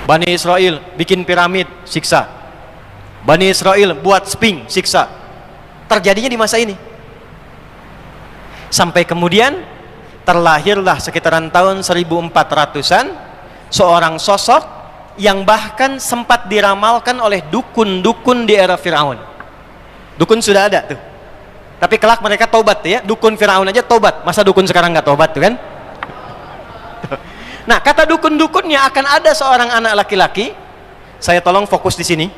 Bani Israel bikin piramid, siksa. Bani Israel buat sphinx, siksa. Terjadinya di masa ini. Sampai kemudian terlahirlah sekitaran tahun 1400-an seorang sosok yang bahkan sempat diramalkan oleh dukun-dukun di era Firaun. Dukun sudah ada tuh, tapi kelak mereka tobat ya. Dukun Firaun aja tobat, masa dukun sekarang nggak tobat tuh kan? Nah, kata dukun-dukunnya akan ada seorang anak laki-laki. Saya tolong fokus di sini,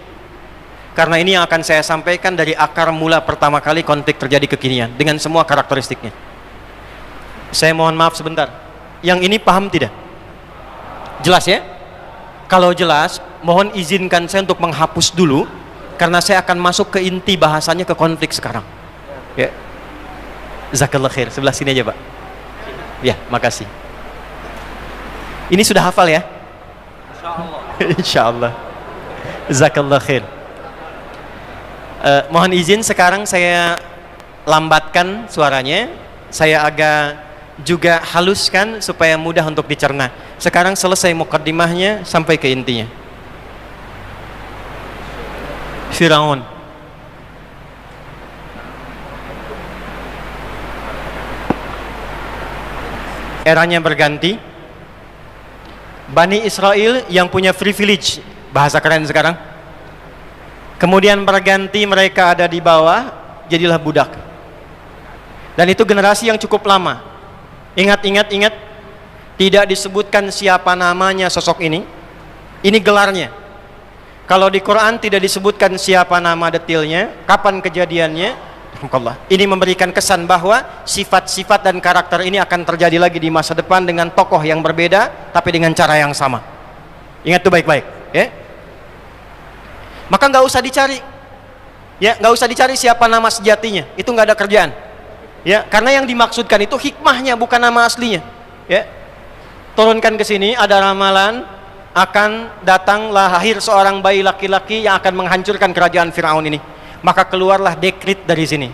karena ini yang akan saya sampaikan dari akar mula pertama kali konflik terjadi kekinian dengan semua karakteristiknya. Saya mohon maaf sebentar, yang ini paham tidak? Jelas ya? Kalau jelas, mohon izinkan saya untuk menghapus dulu, karena saya akan masuk ke inti bahasanya, ke konflik sekarang ya. Jazakallah khair, sebelah sini aja Pak ya, makasih. Ini sudah hafal ya? Insyaallah. Jazakallah khair. Mohon izin sekarang saya lambatkan suaranya, saya agak juga haluskan supaya mudah untuk dicerna. Sekarang selesai mukaddimahnya sampai ke intinya. Firaun. Eranya berganti. Bani Israel yang punya privilege, bahasa keren sekarang, kemudian berganti, mereka ada di bawah, jadilah budak. Dan itu generasi yang cukup lama. Ingat, tidak disebutkan siapa namanya sosok ini. Ini gelarnya. Kalau di Quran tidak disebutkan siapa nama detailnya, kapan kejadiannya. Ini memberikan kesan bahwa sifat-sifat dan karakter ini akan terjadi lagi di masa depan dengan tokoh yang berbeda, tapi dengan cara yang sama. Ingat itu baik-baik ya. Maka nggak usah dicari ya, nggak usah dicari siapa nama sejatinya, itu nggak ada kerjaan ya, karena yang dimaksudkan itu hikmahnya, bukan nama aslinya ya. Turunkan ke sini, ada ramalan akan datanglah lahir seorang bayi laki-laki yang akan menghancurkan kerajaan Firaun ini. Maka keluarlah dekrit dari sini.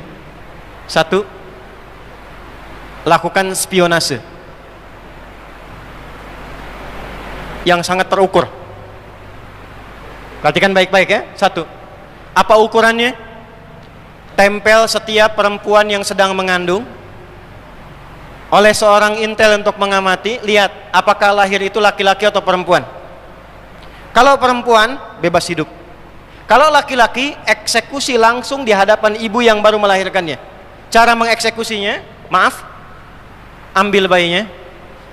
1, lakukan spionase yang sangat terukur. Perhatikan baik-baik ya. 1, apa ukurannya? Tempel setiap perempuan yang sedang mengandung oleh seorang intel untuk mengamati, lihat apakah lahir itu laki-laki atau perempuan. Kalau perempuan, bebas hidup. Kalau laki-laki, eksekusi langsung di hadapan ibu yang baru melahirkannya. Cara mengeksekusinya, maaf, ambil bayinya,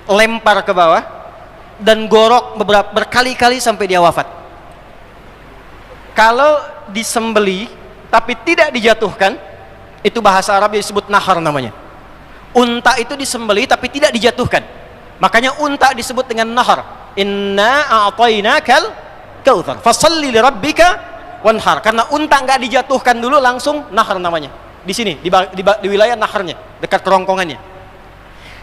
lempar ke bawah, dan gorok berkali-kali sampai dia wafat. Kalau disembeli tapi tidak dijatuhkan, itu bahasa Arab disebut nahar namanya. Unta itu disembeli tapi tidak dijatuhkan, makanya unta disebut dengan nahar. Inna a'tainakal kautsar fashalli lirabbika wanhar. Karena unta nggak dijatuhkan dulu, langsung nahar namanya. Di sini di wilayah naharnya, dekat kerongkongannya.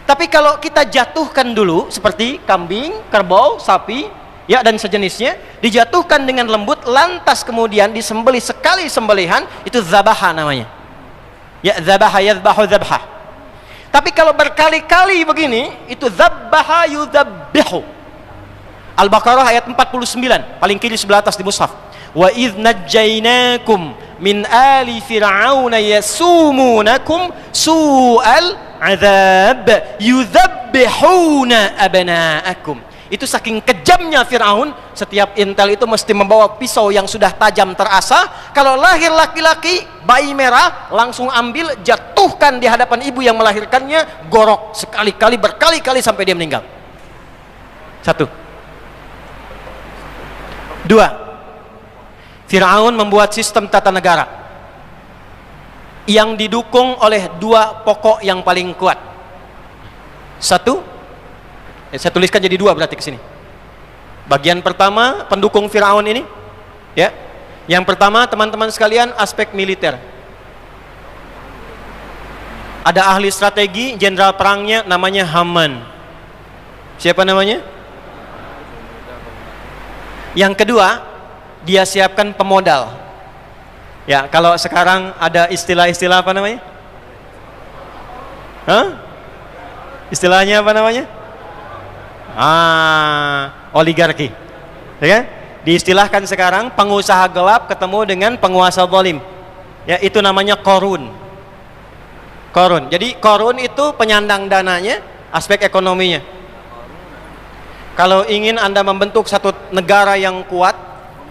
Tapi kalau kita jatuhkan dulu seperti kambing, kerbau, sapi ya dan sejenisnya, dijatuhkan dengan lembut, lantas kemudian disembelih sekali sembelihan, itu zabaha namanya ya. Zabaha yadbahu zabha. Tapi kalau berkali-kali begini, itu zabbaha yudabbihu. Al-Baqarah ayat 49, paling kiri sebelah atas di mushaf. Wa idh najjaynakum min ali fir'auna yasumunakum su'al adzab yudzabbihuna abna'akum. Itu saking kejamnya Firaun, setiap intel itu mesti membawa pisau yang sudah tajam terasa. Kalau lahir laki-laki, bayi merah, langsung ambil, jatuhkan di hadapan ibu yang melahirkannya, gorok sekali-kali, berkali-kali sampai dia meninggal. 1. 2. Firaun membuat sistem tata negara yang didukung oleh 2 pokok yang paling kuat. 1, saya tuliskan jadi 2 berarti ke sini. Bagian pertama pendukung Firaun ini ya. Yang pertama, teman-teman sekalian, aspek militer. Ada ahli strategi, jenderal perangnya namanya Haman. Siapa namanya? Yang kedua, dia siapkan pemodal. Ya, kalau sekarang ada istilah-istilah apa namanya? Istilahnya apa namanya? Oligarki. Ya, diistilahkan sekarang pengusaha gelap ketemu dengan penguasa zalim. Ya, itu namanya Qarun. Qarun. Jadi Qarun itu penyandang dananya, aspek ekonominya. Kalau ingin Anda membentuk satu negara yang kuat,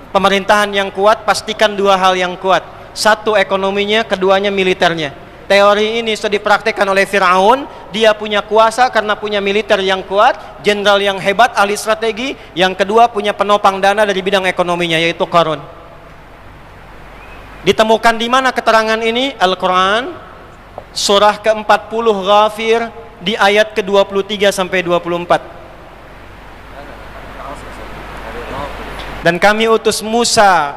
pemerintahan yang kuat, pastikan dua hal yang kuat. Satu ekonominya, keduanya militernya. Teori ini sudah dipraktikkan oleh Fir'aun. Dia punya kuasa karena punya militer yang kuat, jenderal yang hebat, ahli strategi. Yang kedua punya penopang dana dari bidang ekonominya, yaitu Qarun. Ditemukan di mana keterangan ini? Al-Quran surah ke-40 Ghafir di ayat ke-23 sampai 24. Dan kami utus Musa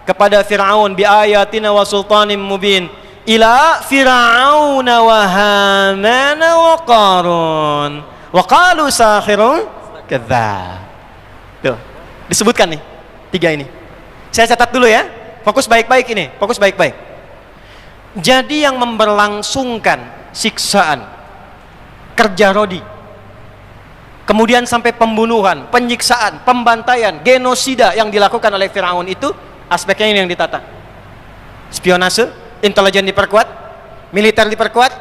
kepada Fir'aun bi ayatina wa sultanin mubin ila Fir'aun wa Haman wa Qarun wa qalu sahirun kadzdzab. Tuh, disebutkan nih tiga ini. Saya catat dulu ya. Fokus baik-baik ini, fokus baik-baik. Jadi yang memberlangsungkan siksaan, kerja rodi, kemudian sampai pembunuhan, penyiksaan, pembantaian, genosida yang dilakukan oleh Fir'aun itu aspeknya ini yang ditata. Spionase, intelijen diperkuat, militer diperkuat,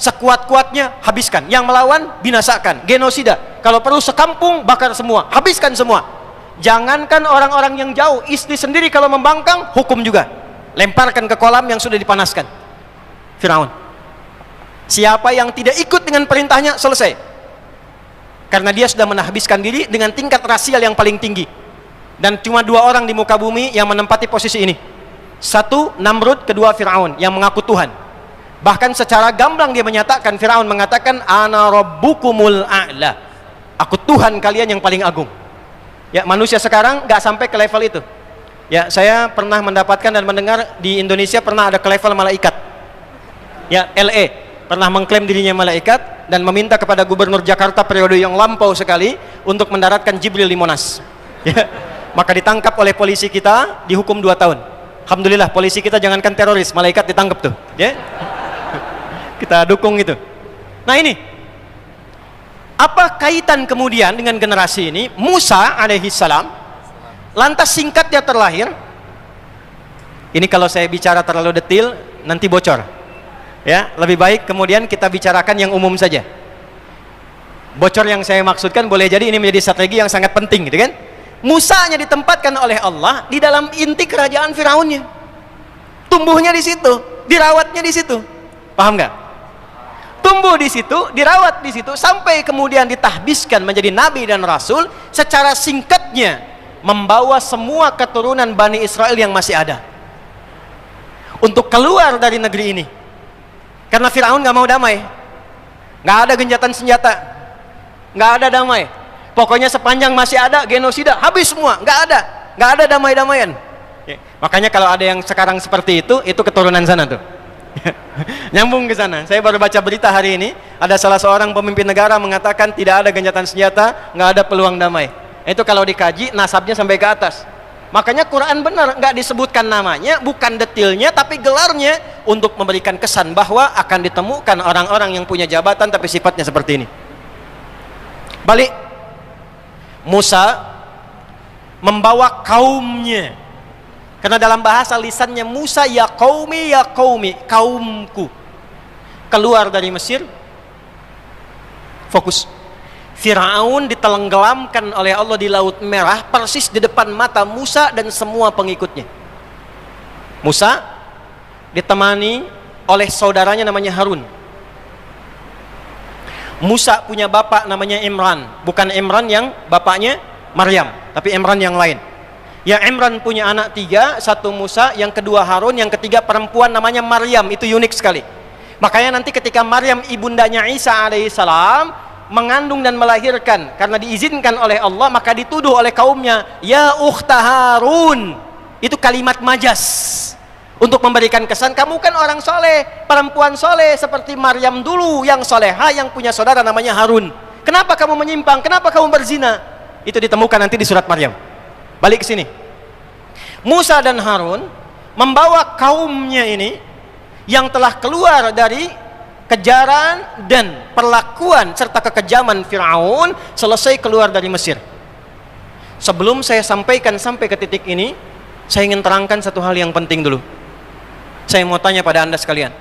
sekuat-kuatnya habiskan. Yang melawan binasakan, genosida. Kalau perlu sekampung bakar semua, habiskan semua. Jangankan orang-orang yang jauh, istri sendiri kalau membangkang hukum juga. Lemparkan ke kolam yang sudah dipanaskan. Fir'aun. Siapa yang tidak ikut dengan perintahnya selesai. Karena dia sudah menghabiskan diri dengan tingkat rasial yang paling tinggi. Dan cuma dua orang di muka bumi yang menempati posisi ini. Satu Namrud, kedua Fir'aun yang mengaku Tuhan. Bahkan secara gamblang dia menyatakan, Fir'aun mengatakan ana rabbukumul a'la. Aku Tuhan kalian yang paling agung. Ya, manusia sekarang nggak sampai ke level itu. Ya, saya pernah mendapatkan dan mendengar di Indonesia pernah ada ke level malaikat. Ya, LE pernah mengklaim dirinya malaikat dan meminta kepada gubernur Jakarta periode yang lampau sekali untuk mendaratkan Jibril di Monas. Ya, maka ditangkap oleh polisi kita, dihukum 2 tahun. Alhamdulillah polisi kita jangankan teroris, malaikat ditangkap tuh. Ya, kita dukung itu. Nah ini, apa kaitan kemudian dengan generasi ini? Musa alaihissalam, lantas singkat dia terlahir. Ini kalau saya bicara terlalu detail nanti bocor. Ya, lebih baik kemudian kita bicarakan yang umum saja. Bocor yang saya maksudkan boleh jadi ini menjadi strategi yang sangat penting, gitu kan? Musanya ditempatkan oleh Allah di dalam inti kerajaan Firaunnya. Tumbuhnya di situ, dirawatnya di situ. Paham nggak? Tumbuh di situ, dirawat di situ, sampai kemudian ditahbiskan menjadi nabi dan rasul. Secara singkatnya membawa semua keturunan Bani Israel yang masih ada untuk keluar dari negeri ini. Karena Fir'aun nggak mau damai, nggak ada gencatan senjata, nggak ada damai. Pokoknya sepanjang masih ada genosida, habis semua, nggak ada damai-damaian. Makanya kalau ada yang sekarang seperti itu keturunan sana tuh. Nyambung ke sana. Saya baru baca berita hari ini, ada salah seorang pemimpin negara mengatakan tidak ada gencatan senjata, nggak ada peluang damai. Itu kalau dikaji nasabnya sampai ke atas. Makanya Quran benar, nggak disebutkan namanya, bukan detailnya, tapi gelarnya untuk memberikan kesan bahwa akan ditemukan orang-orang yang punya jabatan tapi sifatnya seperti ini. Balik, Musa membawa kaumnya. Karena dalam bahasa lisannya Musa, ya qaumi, kaumku. Keluar dari Mesir, fokus. Fir'aun ditenggelamkan oleh Allah di Laut Merah, persis di depan mata Musa dan semua pengikutnya. Musa ditemani oleh saudaranya namanya Harun. Musa punya bapak namanya Imran, bukan Imran yang bapaknya Maryam, tapi Imran yang lain. Ya, Imran punya anak 3, satu Musa, yang kedua Harun, yang ketiga perempuan namanya Maryam. Itu unik sekali. Makanya nanti ketika Maryam ibundanya Isa alaihissalam mengandung dan melahirkan, karena diizinkan oleh Allah, maka dituduh oleh kaumnya, ya ukhta Harun. Itu kalimat majas untuk memberikan kesan, kamu kan orang soleh, perempuan soleh seperti Maryam dulu yang soleha, yang punya saudara namanya Harun. Kenapa kamu menyimpang? Kenapa kamu berzina? Itu ditemukan nanti di surat Maryam. Balik ke sini. Musa dan Harun membawa kaumnya ini yang telah keluar dari kejaran dan perlakuan serta kekejaman Fir'aun, selesai keluar dari Mesir. Sebelum saya sampaikan sampai ke titik ini, saya ingin terangkan satu hal yang penting dulu. Saya mau tanya pada Anda sekalian.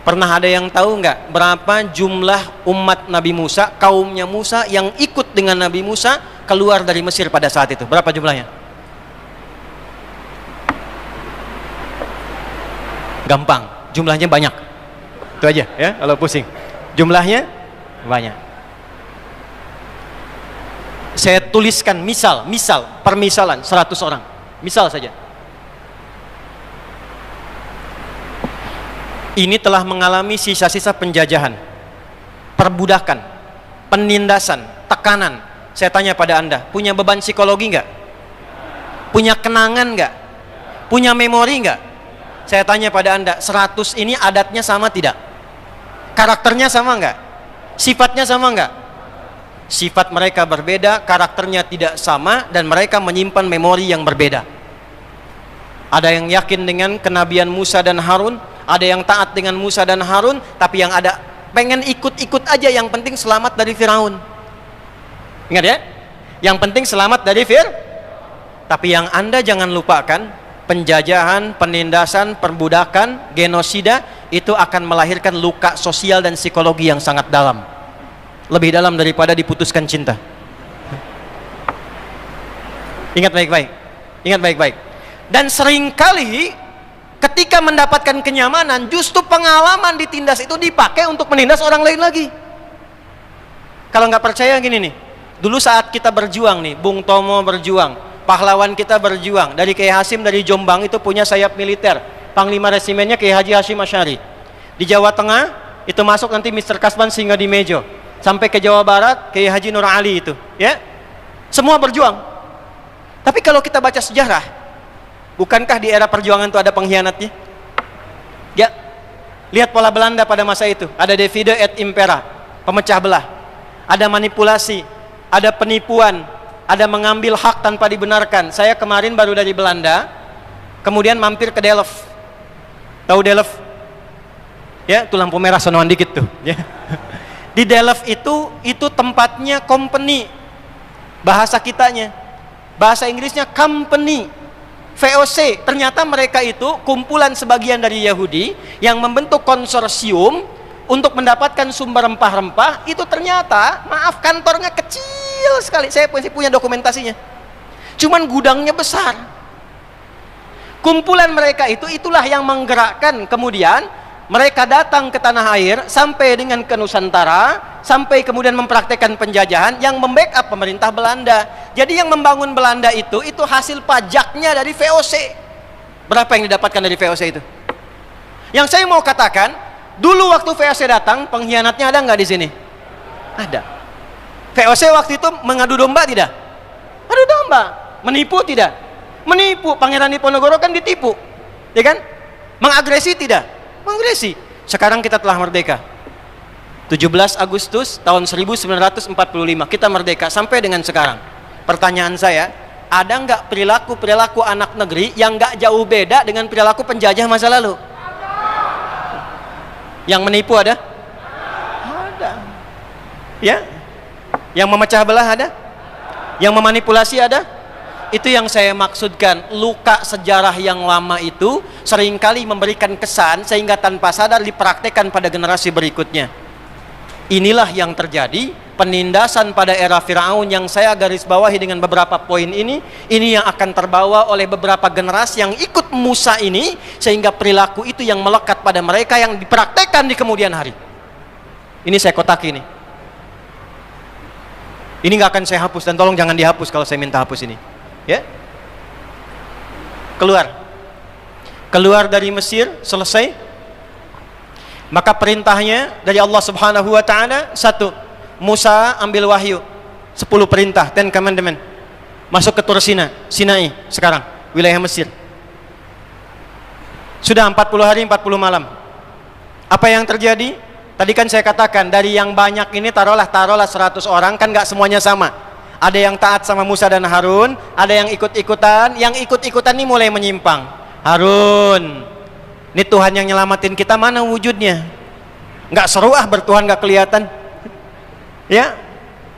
Pernah ada yang tahu nggak berapa jumlah umat Nabi Musa, kaumnya Musa yang ikut dengan Nabi Musa keluar dari Mesir pada saat itu? Berapa jumlahnya? Gampang, jumlahnya banyak. Itu aja ya, kalau pusing. Jumlahnya banyak. Saya tuliskan misal, permisalan 100 orang. Misal saja. Ini telah mengalami sisa-sisa penjajahan, perbudakan, penindasan, tekanan. Saya tanya pada Anda, punya beban psikologi nggak? Punya kenangan nggak? Punya memori nggak? Saya tanya pada Anda, 100 ini adatnya sama tidak? Karakternya sama nggak? Sifatnya sama nggak? Sifat mereka berbeda, karakternya tidak sama, dan mereka menyimpan memori yang berbeda. Ada yang yakin dengan kenabian Musa dan Harun, ada yang taat dengan Musa dan Harun, tapi yang ada pengen ikut-ikut aja, yang penting selamat dari Firaun. Ingat ya? Yang penting selamat dari Tapi yang Anda jangan lupakan, penjajahan, penindasan, perbudakan, genosida itu akan melahirkan luka sosial dan psikologi yang sangat dalam. Lebih dalam daripada diputuskan cinta. Ingat baik-baik. Ingat baik-baik. Dan seringkali ketika mendapatkan kenyamanan, justru pengalaman ditindas itu dipakai untuk menindas orang lain lagi. Kalau nggak percaya gini nih, dulu saat kita berjuang nih, Bung Tomo berjuang, pahlawan kita berjuang, dari Kiai Hasim dari Jombang itu punya sayap militer, Panglima Resimennya Kiai Haji Hashim Asy'ari. Di Jawa Tengah itu masuk nanti Mr. Kasban Singa di Mejo, sampai ke Jawa Barat Kiai Haji Nur Ali itu, ya, semua berjuang. Tapi kalau kita baca sejarah, bukankah di era perjuangan itu ada pengkhianatnya? Ya, lihat pola Belanda pada masa itu, ada divide et impera, pemecah belah, ada manipulasi, ada penipuan, ada mengambil hak tanpa dibenarkan. Saya kemarin baru dari Belanda, kemudian mampir ke Delft. Tahu Delft? Ya, itu lampu merah sonoan dikit tuh. Ya. Di Delft itu tempatnya company, bahasa kitanya. Bahasa Inggrisnya company, VOC. Ternyata mereka itu kumpulan sebagian dari Yahudi yang membentuk konsorsium untuk mendapatkan sumber rempah-rempah. Itu ternyata, maaf, kantornya kecil sekali. Saya punya dokumentasinya. Cuman gudangnya besar. Kumpulan mereka itulah yang menggerakkan kemudian mereka datang ke tanah air sampai dengan ke Nusantara, sampai kemudian mempraktekkan penjajahan yang membackup pemerintah Belanda. Jadi yang membangun Belanda itu hasil pajaknya dari VOC. Berapa yang didapatkan dari VOC itu? Yang saya mau katakan, dulu waktu VOC datang, pengkhianatnya ada nggak di sini? Ada. VOC waktu itu mengadu domba tidak? Adu domba. Menipu tidak? Menipu. Pangeran Diponegoro kan ditipu, ya kan? Mengagresi tidak? Mengagresi. Sekarang kita telah merdeka. 17 Agustus tahun 1945 kita merdeka sampai dengan sekarang. Pertanyaan saya, ada nggak perilaku anak negeri yang nggak jauh beda dengan perilaku penjajah masa lalu? Yang menipu ada? Ada. Ya? Yang memecah belah ada? Yang memanipulasi ada? Itu yang saya maksudkan, luka sejarah yang lama itu seringkali memberikan kesan sehingga tanpa sadar dipraktekkan pada generasi berikutnya. Inilah yang terjadi, penindasan pada era Firaun yang saya garis bawahi dengan beberapa poin ini yang akan terbawa oleh beberapa generasi yang ikut Musa ini, sehingga perilaku itu yang melekat pada mereka yang dipraktekkan di kemudian hari. Ini saya kotak ini. Ini nggak akan saya hapus, dan tolong jangan dihapus kalau saya minta hapus ini. Ya, keluar dari Mesir, selesai. Maka perintahnya dari Allah Subhanahu wa Ta'ala, satu, Musa ambil wahyu 10 perintah, 10 commandment, masuk ke Tur Sinai sekarang, wilayah Mesir. Sudah 40 hari 40 malam. Apa yang terjadi? Tadi kan saya katakan, dari yang banyak ini taruhlah 100 orang, kan nggak semuanya sama. Ada yang taat sama Musa dan Harun, ada yang ikut-ikutan. Yang ikut-ikutan ini mulai menyimpang. Harun, ini Tuhan yang nyelamatin kita, mana wujudnya? Nggak seru bertuhan nggak kelihatan. Ya,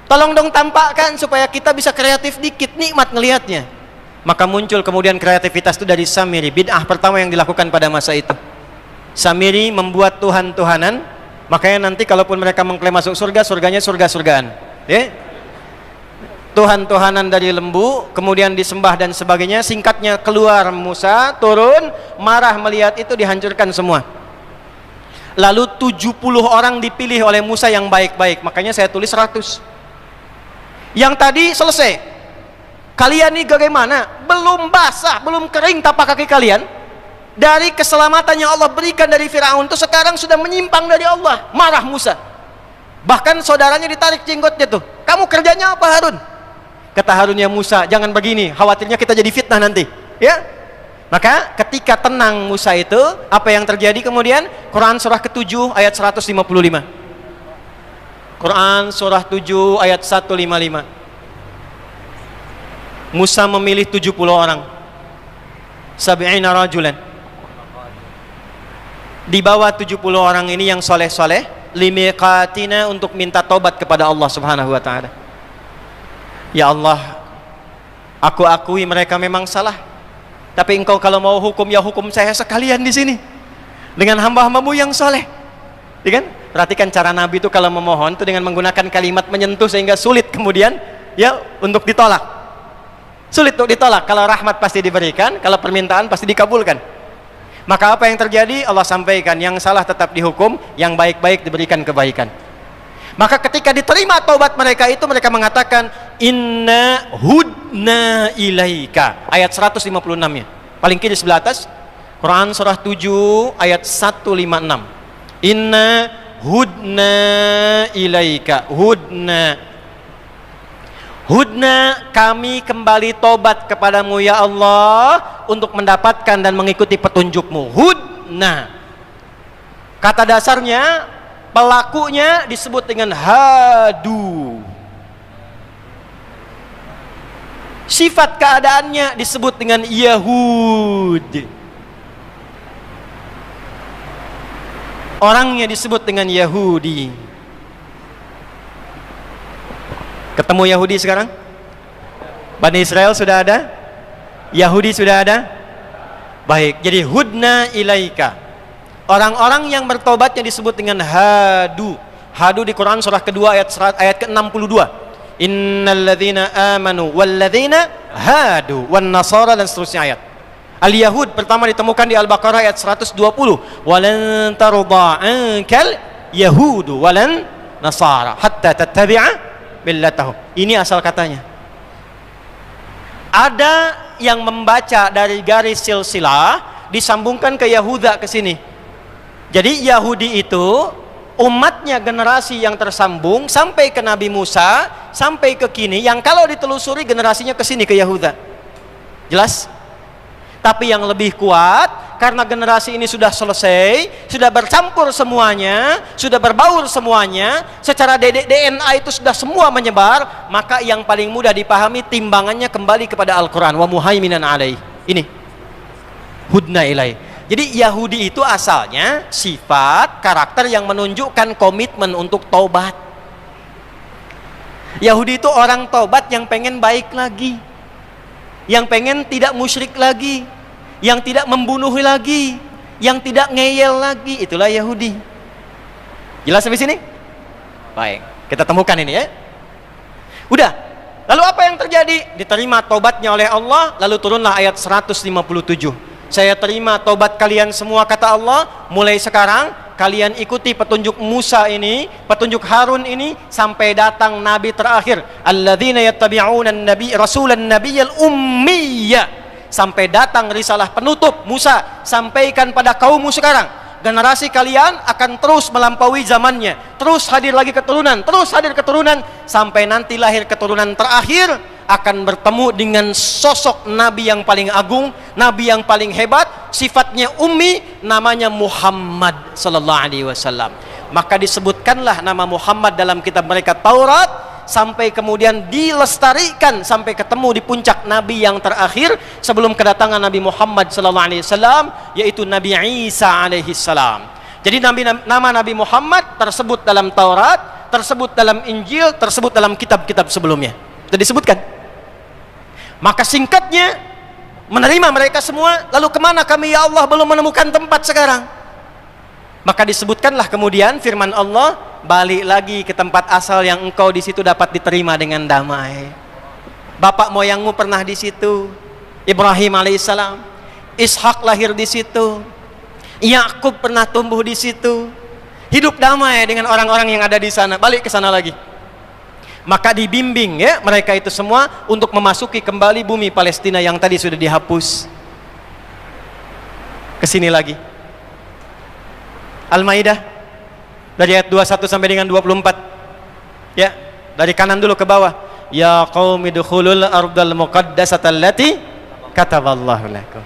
Tolong dong tampakkan supaya kita bisa kreatif dikit, nikmat ngelihatnya. Maka muncul kemudian kreativitas itu dari Samiri. Bid'ah pertama yang dilakukan pada masa itu. Samiri membuat Tuhan-Tuhanan. Makanya nanti kalaupun mereka mengklaim masuk surga, surganya surga-surgaan. Ya? Tuhan-Tuhanan dari lembu, kemudian disembah dan sebagainya. Singkatnya, keluar Musa, turun, marah melihat itu, dihancurkan semua. Lalu 70 orang dipilih oleh Musa yang baik-baik. Makanya saya tulis 100. Yang tadi selesai. Kalian ini bagaimana? Belum basah, belum kering tapak kaki kalian. Dari keselamatan yang Allah berikan dari Firaun itu sekarang sudah menyimpang dari Allah. Marah Musa. Bahkan saudaranya ditarik jenggotnya tuh. Kamu kerjanya apa, Harun? Kata Harun, ya Musa, jangan begini, khawatirnya kita jadi fitnah nanti. Ya. Maka ketika tenang Musa itu, apa yang terjadi kemudian? Quran surah ke-7 ayat 155. Quran surah 7 ayat 155. Musa memilih 70 orang. Sab'ina rajulan. Di bawah 70 orang ini yang soleh-soleh, limiqatina, untuk minta tobat kepada Allah Subhanahu wa taala. Ya Allah, aku akui mereka memang salah. Tapi engkau kalau mau hukum, ya hukum saya sekalian di sini dengan hamba-hambamu yang soleh. Ya kan? Perhatikan cara Nabi itu kalau memohon itu dengan menggunakan kalimat menyentuh sehingga sulit kemudian ya untuk ditolak. Sulit untuk ditolak. Kalau rahmat pasti diberikan, kalau permintaan pasti dikabulkan. Maka apa yang terjadi? Allah sampaikan, yang salah tetap dihukum, yang baik-baik diberikan kebaikan. Maka ketika diterima taubat mereka itu, mereka mengatakan, inna hudna ilaika. Ayat 156-nya. Paling kiri sebelah atas. Quran surah 7 ayat 156. Inna hudna ilaika. Hudna, kami kembali tobat kepadamu ya Allah untuk mendapatkan dan mengikuti petunjukmu. Hudna, kata dasarnya, pelakunya disebut dengan hadu, sifat keadaannya disebut dengan Yahud, orangnya disebut dengan Yahudi. Ketemu Yahudi sekarang? Bani Israel sudah ada? Yahudi sudah ada? Baik, jadi hudna ilaika. Orang-orang yang bertobatnya disebut dengan hadu. Hadu di Quran surah kedua ayat ke-62. Innalladzina amanu walladzina hadu wan nasara, dan seterusnya ayat. Al-Yahud pertama ditemukan di Al-Baqarah ayat 120. Walan tarda ankal yahudu walan nasara hatta tattabi'a millatahum. Ini asal katanya. Ada yang membaca dari garis silsilah disambungkan ke Yahuda ke sini. Jadi Yahudi itu umatnya generasi yang tersambung sampai ke Nabi Musa, sampai ke kini, yang kalau ditelusuri generasinya ke sini, ke Yahuda. Jelas? Tapi yang lebih kuat, karena generasi ini sudah selesai, sudah bercampur semuanya, sudah berbaur semuanya, secara DNA itu sudah semua menyebar, maka yang paling mudah dipahami timbangannya kembali kepada Al-Quran. Wa muhaiminan alaih. Ini hudna ilaih. Jadi Yahudi itu asalnya sifat, karakter yang menunjukkan komitmen untuk taubat. Yahudi itu orang taubat yang pengen baik lagi, yang pengen tidak musyrik lagi, yang tidak membunuh lagi, yang tidak ngeyel lagi. Itulah Yahudi. Jelas sampai sini? Baik, kita temukan ini ya. Udah. Lalu apa yang terjadi? Diterima taubatnya oleh Allah, lalu turunlah ayat 157. Saya terima taubat kalian semua, kata Allah, mulai sekarang kalian ikuti petunjuk Musa ini, petunjuk Harun ini, sampai datang nabi terakhir, alladzina yattabi'una an-nabi rasulan nabiyyal ummiyya, sampai datang risalah penutup Musa, sampaikan pada kaummu sekarang. Generasi kalian akan terus melampaui zamannya, terus hadir lagi keturunan, terus hadir keturunan, sampai nanti lahir keturunan terakhir akan bertemu dengan sosok nabi yang paling agung, nabi yang paling hebat, sifatnya ummi, namanya Muhammad sallallahu alaihi wasallam. Maka disebutkanlah nama Muhammad dalam kitab mereka Taurat, sampai kemudian dilestarikan sampai ketemu di puncak nabi yang terakhir sebelum kedatangan Nabi Muhammad sallallahu alaihi wasallam, yaitu Nabi Isa alaihi salam. Jadi nama Nabi Muhammad tersebut dalam Taurat, tersebut dalam Injil, tersebut dalam kitab-kitab sebelumnya. Sudah disebutkan. Maka singkatnya, menerima mereka semua, lalu kemana kami ya Allah belum menemukan tempat sekarang? Maka disebutkanlah kemudian firman Allah, balik lagi ke tempat asal yang engkau di situ dapat diterima dengan damai. Bapak moyangmu pernah di situ, Ibrahim alaihissalam, Ishak lahir di situ, Yakub pernah tumbuh di situ, hidup damai dengan orang-orang yang ada di sana. Balik ke sana lagi. Maka dibimbing ya mereka itu semua untuk memasuki kembali bumi Palestina yang tadi sudah dihapus. Kesini lagi. Al-Maidah dari ayat 21 sampai dengan 24. Ya, dari kanan dulu ke bawah. Ya qaumi dukhulul ardal muqaddasata allati kataballahu lakum.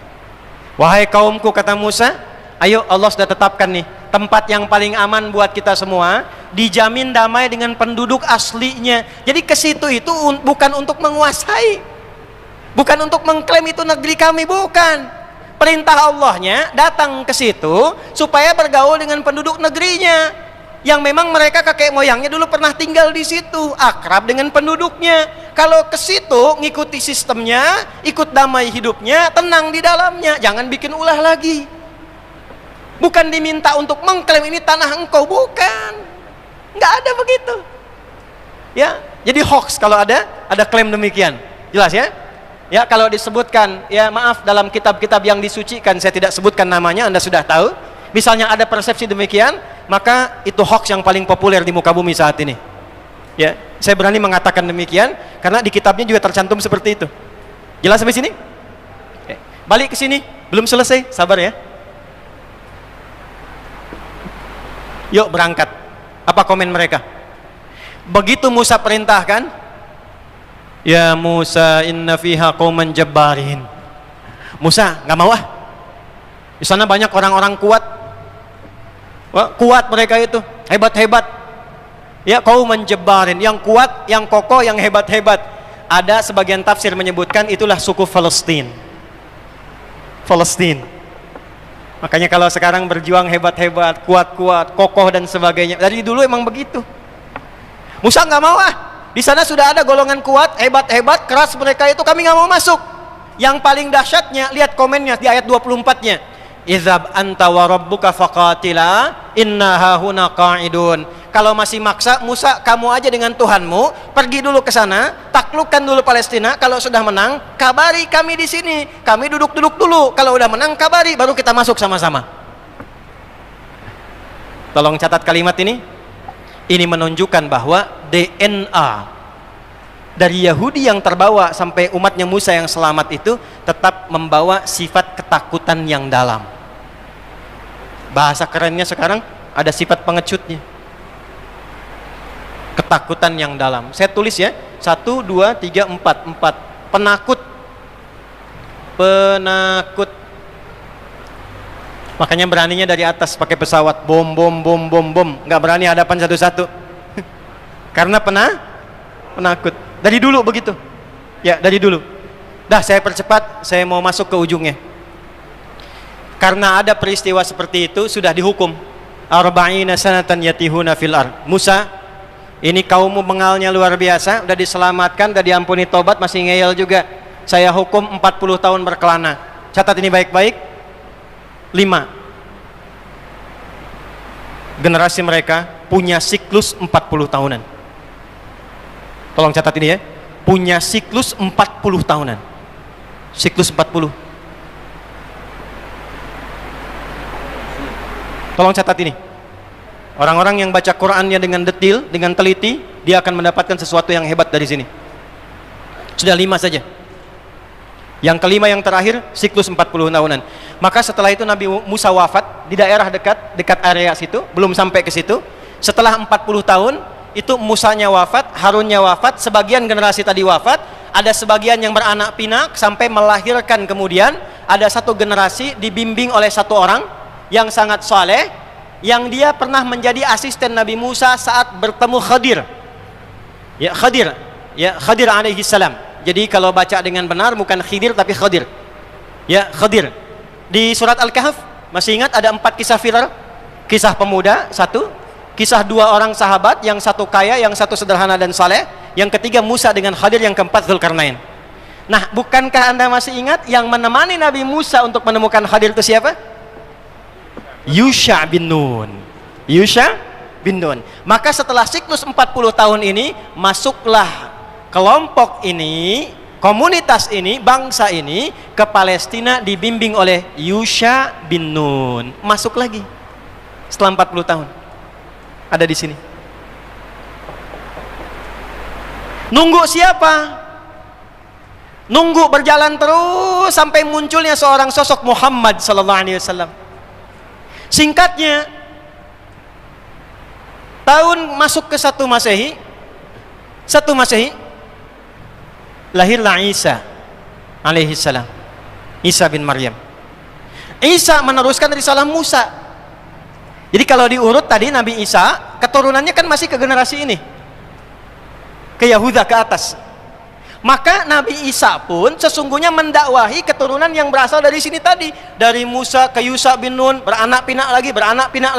Wahai kaumku, kata Musa, ayo Allah sudah tetapkan nih tempat yang paling aman buat kita semua, dijamin damai dengan penduduk aslinya. Jadi ke situ itu bukan untuk menguasai, bukan untuk mengklaim itu negeri kami, bukan. Perintah Allahnya datang ke situ supaya bergaul dengan penduduk negerinya, yang memang mereka kakek moyangnya dulu pernah tinggal di situ, akrab dengan penduduknya. Kalau ke situ ngikuti sistemnya, ikut damai hidupnya, tenang di dalamnya, jangan bikin ulah lagi. Bukan diminta untuk mengklaim ini tanah engkau, bukan. Nggak ada begitu. Ya, jadi hoax kalau ada klaim demikian. Jelas ya? Ya, kalau disebutkan, ya maaf, dalam kitab-kitab yang disucikan, saya tidak sebutkan namanya, Anda sudah tahu. Misalnya ada persepsi demikian, maka itu hoax yang paling populer di muka bumi saat ini. Ya, saya berani mengatakan demikian karena di kitabnya juga tercantum seperti itu. Jelas sampai sini? Oke. Balik ke sini, belum selesai, sabar ya. Yuk berangkat. Apa komen mereka? Begitu Musa perintahkan, ya Musa inna fiha qauman jabbarin. Musa nggak mau ah. Di sana banyak orang-orang kuat. Wah, kuat mereka itu, hebat-hebat. Ya qauman jabbarin, yang kuat, yang kokoh, yang hebat-hebat. Ada sebagian tafsir menyebutkan itulah suku Palestina. Makanya kalau sekarang berjuang hebat-hebat, kuat-kuat, kokoh dan sebagainya, dari dulu emang begitu. Musa nggak mau ah. Di sana sudah ada golongan kuat, hebat-hebat, keras mereka itu, kami nggak mau masuk. Yang paling dahsyatnya, lihat komennya di ayat 24-nya. Izhab anta wa rabbuka faqatila inna hahuna qa'idun. Kalau masih maksa, Musa kamu aja dengan Tuhanmu pergi dulu ke sana, taklukkan dulu Palestina. Kalau sudah menang, kabari kami di sini. Kami duduk-duduk dulu. Kalau udah menang, kabari, baru kita masuk sama-sama. Tolong catat kalimat ini. Ini menunjukkan bahwa DNA dari Yahudi yang terbawa sampai umatnya Musa yang selamat itu tetap membawa sifat ketakutan yang dalam. Bahasa kerennya sekarang ada sifat pengecutnya. Ketakutan yang dalam. Saya tulis ya, 1, 2, 3, 4. Penakut. Makanya beraninya dari atas pakai pesawat, bom. Nggak berani hadapan satu-satu. Karena penakut. Dari dulu begitu. Ya, dari dulu. Dah, saya percepat, saya mau masuk ke ujungnya. Karena ada peristiwa seperti itu, sudah dihukum. Arba'ina sanatan yatihuna fil ard. Musa, ini kaummu bengalnya luar biasa, udah diselamatkan, udah diampuni tobat, masih ngeyel juga. Saya hukum 40 tahun berkelana. Catat ini baik-baik. 5. Generasi mereka punya siklus 40 tahunan. Tolong catat ini ya. Punya siklus 40 tahunan. Siklus 40. Tolong catat ini. Orang-orang yang baca Qur'annya dengan detail, dengan teliti, dia akan mendapatkan sesuatu yang hebat dari sini. Sudah 5 saja. Yang kelima, yang terakhir, siklus 40 tahunan. Maka setelah itu Nabi Musa wafat di daerah dekat area situ, belum sampai ke situ. Setelah 40 tahun, itu Musanya wafat, Harunnya wafat, sebagian generasi tadi wafat, ada sebagian yang beranak pinak sampai melahirkan kemudian ada satu generasi dibimbing oleh satu orang yang sangat saleh, yang dia pernah menjadi asisten Nabi Musa saat bertemu Khadir. Ya, Khadir alaihi salam. Jadi kalau baca dengan benar bukan Khidir tapi Khadir. Ya, Khadir. Di surat Al-Kahf masih ingat ada 4 kisah viral? Kisah pemuda 1, Kisah dua orang sahabat, yang satu kaya, yang satu sederhana dan saleh, yang ketiga Musa dengan Khadir, yang keempat Dzulkarnain. Nah, bukankah Anda masih ingat yang menemani Nabi Musa untuk menemukan Khadir itu siapa? Yusha bin Nun. Yusha bin Nun. Maka setelah siklus 40 tahun ini, masuklah kelompok ini, komunitas ini, bangsa ini ke Palestina, dibimbing oleh Yusha bin Nun. Masuk lagi setelah 40 tahun. Ada di sini. Nunggu siapa? Nunggu berjalan terus sampai munculnya seorang sosok Muhammad sallallahu alaihi wasallam. Singkatnya, tahun masuk ke 1 Masehi, lahirlah Isa alaihi salam. Isa bin Maryam. Isa meneruskan risalah Musa. Jadi kalau diurut tadi Nabi Isa, keturunannya kan masih ke generasi ini, ke Yahuda ke atas. Maka Nabi Isa pun sesungguhnya mendakwahi keturunan yang berasal dari sini tadi, dari Musa ke Yusha bin Nun, beranak pinak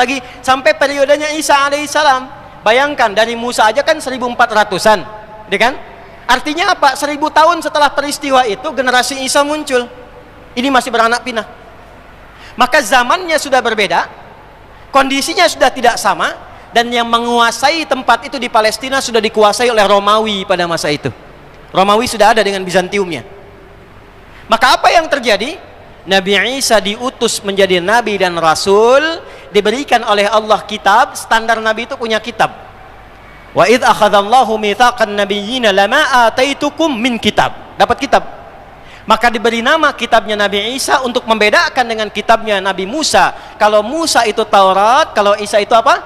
lagi sampai periodenya Isa alaihissalam. Bayangkan, dari Musa aja kan 1400-an, ya kan? Artinya apa? 1000 tahun setelah peristiwa itu generasi Isa muncul. Ini masih beranak pinak. Maka zamannya sudah berbeda, kondisinya sudah tidak sama, dan yang menguasai tempat itu di Palestina sudah dikuasai oleh Romawi pada masa itu. Romawi sudah ada dengan Bizantiumnya. Maka apa yang terjadi? Nabi Isa diutus menjadi nabi dan rasul, diberikan oleh Allah kitab. Standar nabi itu punya kitab. Wa idz akhadallahu mitsaqan nabiyyina lama ataitukum min kitab. Dapat kitab. Maka diberi nama kitabnya Nabi Isa untuk membedakan dengan kitabnya Nabi Musa. Kalau Musa itu Taurat, kalau Isa itu apa?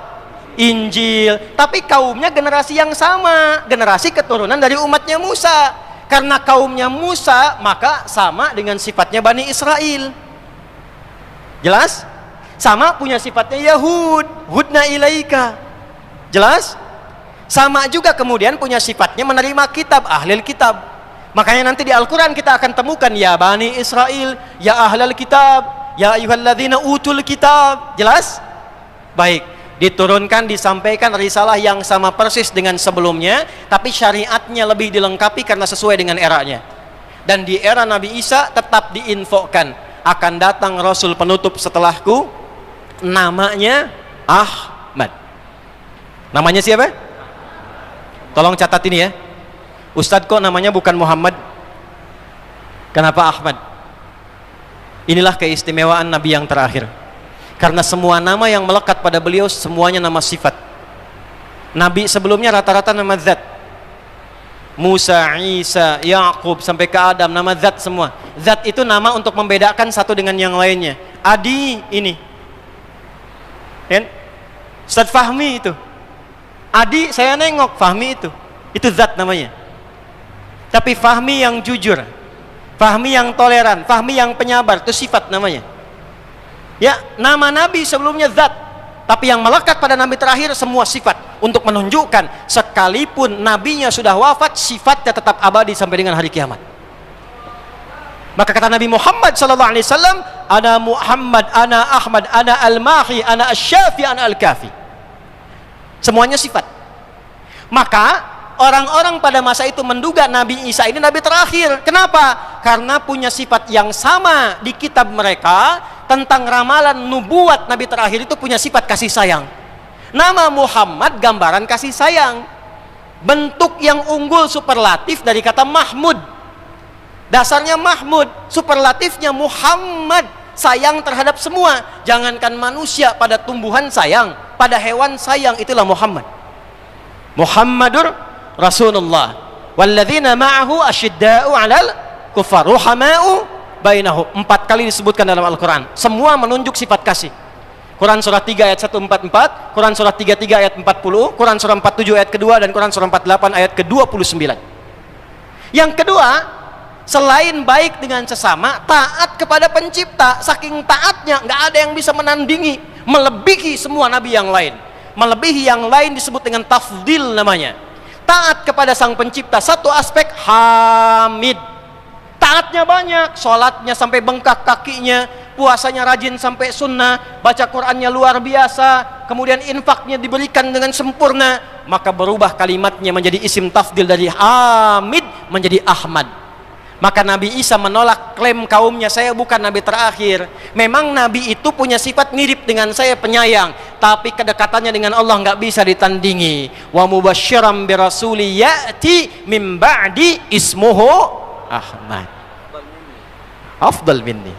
Injil. Tapi kaumnya generasi yang sama, generasi keturunan dari umatnya Musa. Karena kaumnya Musa, maka sama dengan sifatnya Bani Israel. Jelas? Sama punya sifatnya Yahud, hudna ilaika. Jelas? Sama juga kemudian punya sifatnya menerima kitab, ahlul kitab. Makanya nanti di Al-Quran kita akan temukan ya Bani Israel, ya ahlul kitab, ya ayyuhalladzina utul kitab. Jelas? Baik, diturunkan, disampaikan risalah yang sama persis dengan sebelumnya, tapi syariatnya lebih dilengkapi karena sesuai dengan eranya. Dan di era Nabi Isa tetap diinfokan akan datang Rasul penutup setelahku, namanya Ahmad. Namanya siapa? Tolong catat ini ya. Ustadz, kok namanya bukan Muhammad? Kenapa Ahmad? Inilah keistimewaan Nabi yang terakhir. Karena semua nama yang melekat pada beliau semuanya nama sifat. Nabi sebelumnya rata-rata nama zat. Musa, Isa, Yakub sampai ke Adam, nama zat semua. Zat itu nama untuk membedakan satu dengan yang lainnya. Adi ini. Kan? Ustadz Fahmi itu. Adi saya nengok, Fahmi itu. Itu zat namanya. Tapi Fahmi yang jujur, Fahmi yang toleran, Fahmi yang penyabar, itu sifat namanya. Ya, nama Nabi sebelumnya zat, tapi yang melekat pada Nabi terakhir semua sifat, untuk menunjukkan sekalipun Nabinya sudah wafat, sifatnya tetap abadi sampai dengan hari kiamat. Maka kata Nabi Muhammad SAW, ana Muhammad, ana Ahmad, ana al-Mahi, ana asy-Syafi, ana al-Kafi. Semuanya sifat. Maka orang-orang pada masa itu menduga Nabi Isa ini Nabi terakhir. Kenapa? Karena punya sifat yang sama di kitab mereka tentang ramalan nubuat Nabi terakhir itu punya sifat kasih sayang. Nama Muhammad gambaran kasih sayang. Bentuk yang unggul superlatif dari kata Mahmud. Dasarnya Mahmud, superlatifnya Muhammad, sayang terhadap semua. Jangankan manusia, pada tumbuhan sayang, pada hewan sayang, itulah Muhammad. Muhammadur Rasulullah walladzina ma'ahu asyidda'u 'alal kuffar ruhama'u bainahum. 4 kali disebutkan dalam Al-Quran. Semua menunjuk sifat kasih. Quran surah 3 ayat 144, Quran surah 33 ayat 40, Quran surah 47 ayat kedua, dan Quran surah 48 ayat ke-29. Yang kedua, selain baik dengan sesama, taat kepada pencipta. Saking taatnya nggak ada yang bisa menandingi, melebihi semua nabi yang lain. Melebihi yang lain disebut dengan tafdil namanya. Taat kepada sang pencipta, satu aspek hamid. Taatnya banyak, sholatnya sampai bengkak kakinya, puasanya rajin sampai sunnah, baca Qur'annya luar biasa, kemudian infaknya diberikan dengan sempurna, maka berubah kalimatnya menjadi isim tafdil dari Hamid menjadi Ahmad. Maka Nabi Isa menolak klaim kaumnya, saya bukan nabi terakhir. Memang nabi itu punya sifat mirip dengan saya, penyayang, tapi kedekatannya dengan Allah nggak bisa ditandingi. Wa mubasysyiran bi rasuli ya'ti min ba'di ismuhu Ahmad. Afdal minni.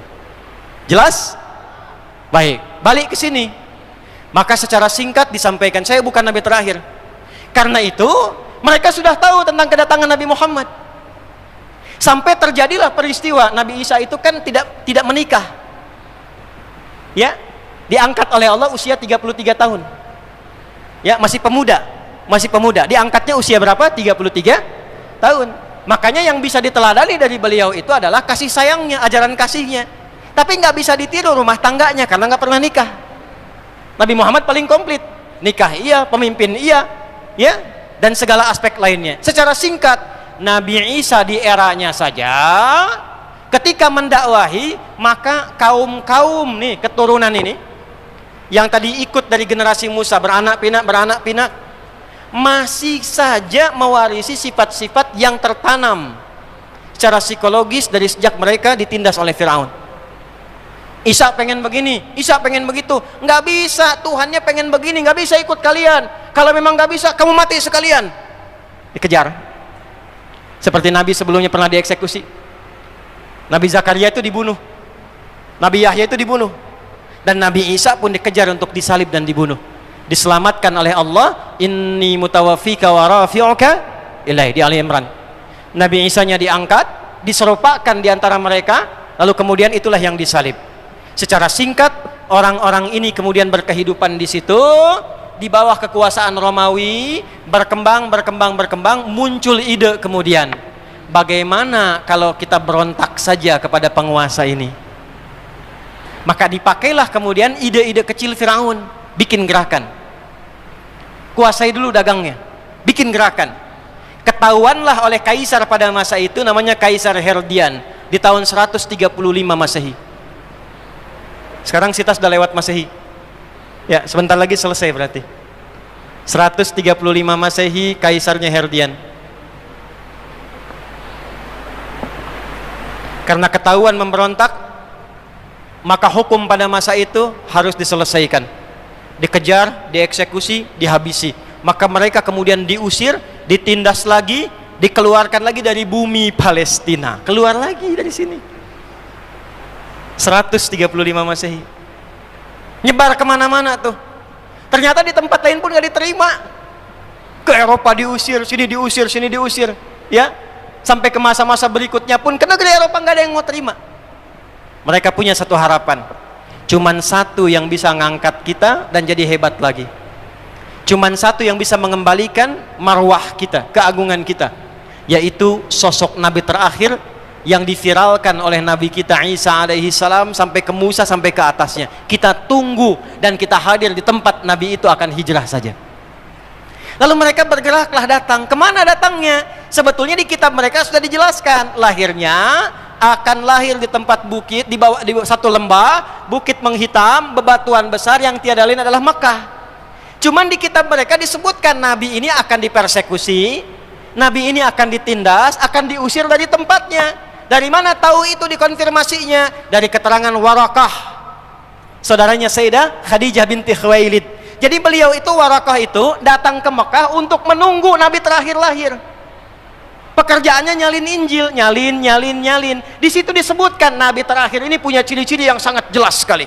Jelas? Baik, balik ke sini. Maka secara singkat disampaikan, saya bukan nabi terakhir. Karena itu mereka sudah tahu tentang kedatangan Nabi Muhammad. Sampai terjadilah peristiwa Nabi Isa itu kan tidak menikah. Ya, diangkat oleh Allah usia 33 tahun. Ya, masih pemuda. Diangkatnya usia berapa? 33 tahun. Makanya yang bisa diteladani dari beliau itu adalah kasih sayangnya, ajaran kasihnya. Tapi nggak bisa ditiru rumah tangganya karena nggak pernah nikah. Nabi Muhammad paling komplit, nikah iya, pemimpin iya, ya, dan segala aspek lainnya. Secara singkat, Nabi Isa di eranya saja ketika mendakwahi, maka kaum nih, keturunan ini yang tadi ikut dari generasi Musa, beranak pinak masih saja mewarisi sifat-sifat yang tertanam secara psikologis dari sejak mereka ditindas oleh Firaun. Isa pengen begini, Isa pengen begitu, nggak bisa, Tuhannya pengen begini, nggak bisa ikut kalian. Kalau memang nggak bisa, kamu mati sekalian. Dikejar. Seperti Nabi sebelumnya pernah dieksekusi. Nabi Zakaria itu dibunuh, Nabi Yahya itu dibunuh, dan Nabi Isa pun dikejar untuk disalib dan dibunuh. Diselamatkan oleh Allah, inni mutawaffika wa rafi'uka ilaihi, di Ali Imran. Nabi Isa-nya diangkat, diserupakan di antara mereka, lalu kemudian itulah yang disalib. Secara singkat, orang-orang ini kemudian berkehidupan di situ, di bawah kekuasaan Romawi, berkembang, muncul ide kemudian, bagaimana kalau kita berontak saja kepada penguasa ini? Maka dipakailah kemudian ide-ide kecil Firaun, bikin gerakan. Kuasai dulu dagangnya, bikin gerakan. Ketahuanlah oleh kaisar pada masa itu, namanya Kaisar Herodian, di tahun 135 Masehi. Sekarang kita sudah lewat Masehi. Ya, sebentar lagi selesai berarti. 135 Masehi, kaisarnya Herodian. Karena ketahuan memberontak, maka hukum pada masa itu harus diselesaikan. Dikejar, dieksekusi, dihabisi. Maka mereka kemudian diusir, ditindas lagi, dikeluarkan lagi dari bumi Palestina. Keluar lagi dari sini. 135 Masehi. Nyebar kemana-mana tuh. Ternyata di tempat lain pun gak diterima. Ke Eropa diusir, sini diusir, sini diusir. Ya, sampai ke masa-masa berikutnya pun ke negeri Eropa gak ada yang mau terima. Mereka punya satu harapan. Cuman satu yang bisa ngangkat kita dan jadi hebat lagi. Cuman satu yang bisa mengembalikan marwah kita, keagungan kita, yaitu sosok Nabi terakhir yang diviralkan oleh Nabi kita Isa alaihi salam sampai ke Musa, sampai ke atasnya. Kita tunggu dan kita hadir di tempat Nabi itu akan hijrah saja. Lalu mereka bergeraklah datang. Kemana datangnya? Sebetulnya di kitab mereka sudah dijelaskan. Lahirnya akan lahir di tempat bukit, di bawah di satu lembah, bukit menghitam, bebatuan besar yang tiada lain adalah Mekah. Cuman di kitab mereka disebutkan Nabi ini akan dipersekusi, Nabi ini akan ditindas, akan diusir dari tempatnya. Dari mana tahu itu dikonfirmasinya? Dari keterangan Warakah, saudaranya Sayyidah Khadijah binti Khuwailid. Jadi beliau itu, Warakah itu datang ke Mekah untuk menunggu Nabi terakhir lahir. Pekerjaannya nyalin Injil, nyalin. Di situ disebutkan Nabi terakhir ini punya ciri-ciri yang sangat jelas sekali.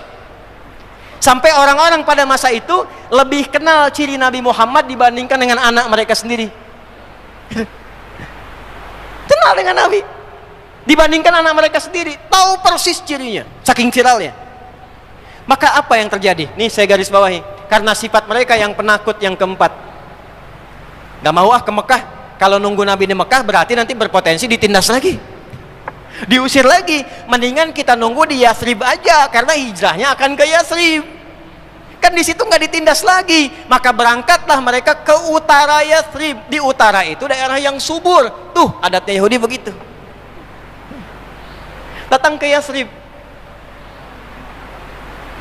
Sampai orang-orang pada masa itu lebih kenal ciri Nabi Muhammad dibandingkan dengan anak mereka sendiri. Kenal dengan Nabi dibandingkan anak mereka sendiri, tahu persis cirinya, saking viralnya. Maka apa yang terjadi? Nih saya garis bawahi, karena sifat mereka yang penakut yang keempat. Gak mau ke Mekah. Kalau nunggu Nabi di Mekah berarti nanti berpotensi ditindas lagi, diusir lagi. Mendingan kita nunggu di Yathrib aja, karena hijrahnya akan ke Yathrib. Kan di situ nggak ditindas lagi. Maka berangkatlah mereka ke utara Yathrib. Di utara itu daerah yang subur. Tuh adatnya Yahudi begitu. Datang ke Yathrib,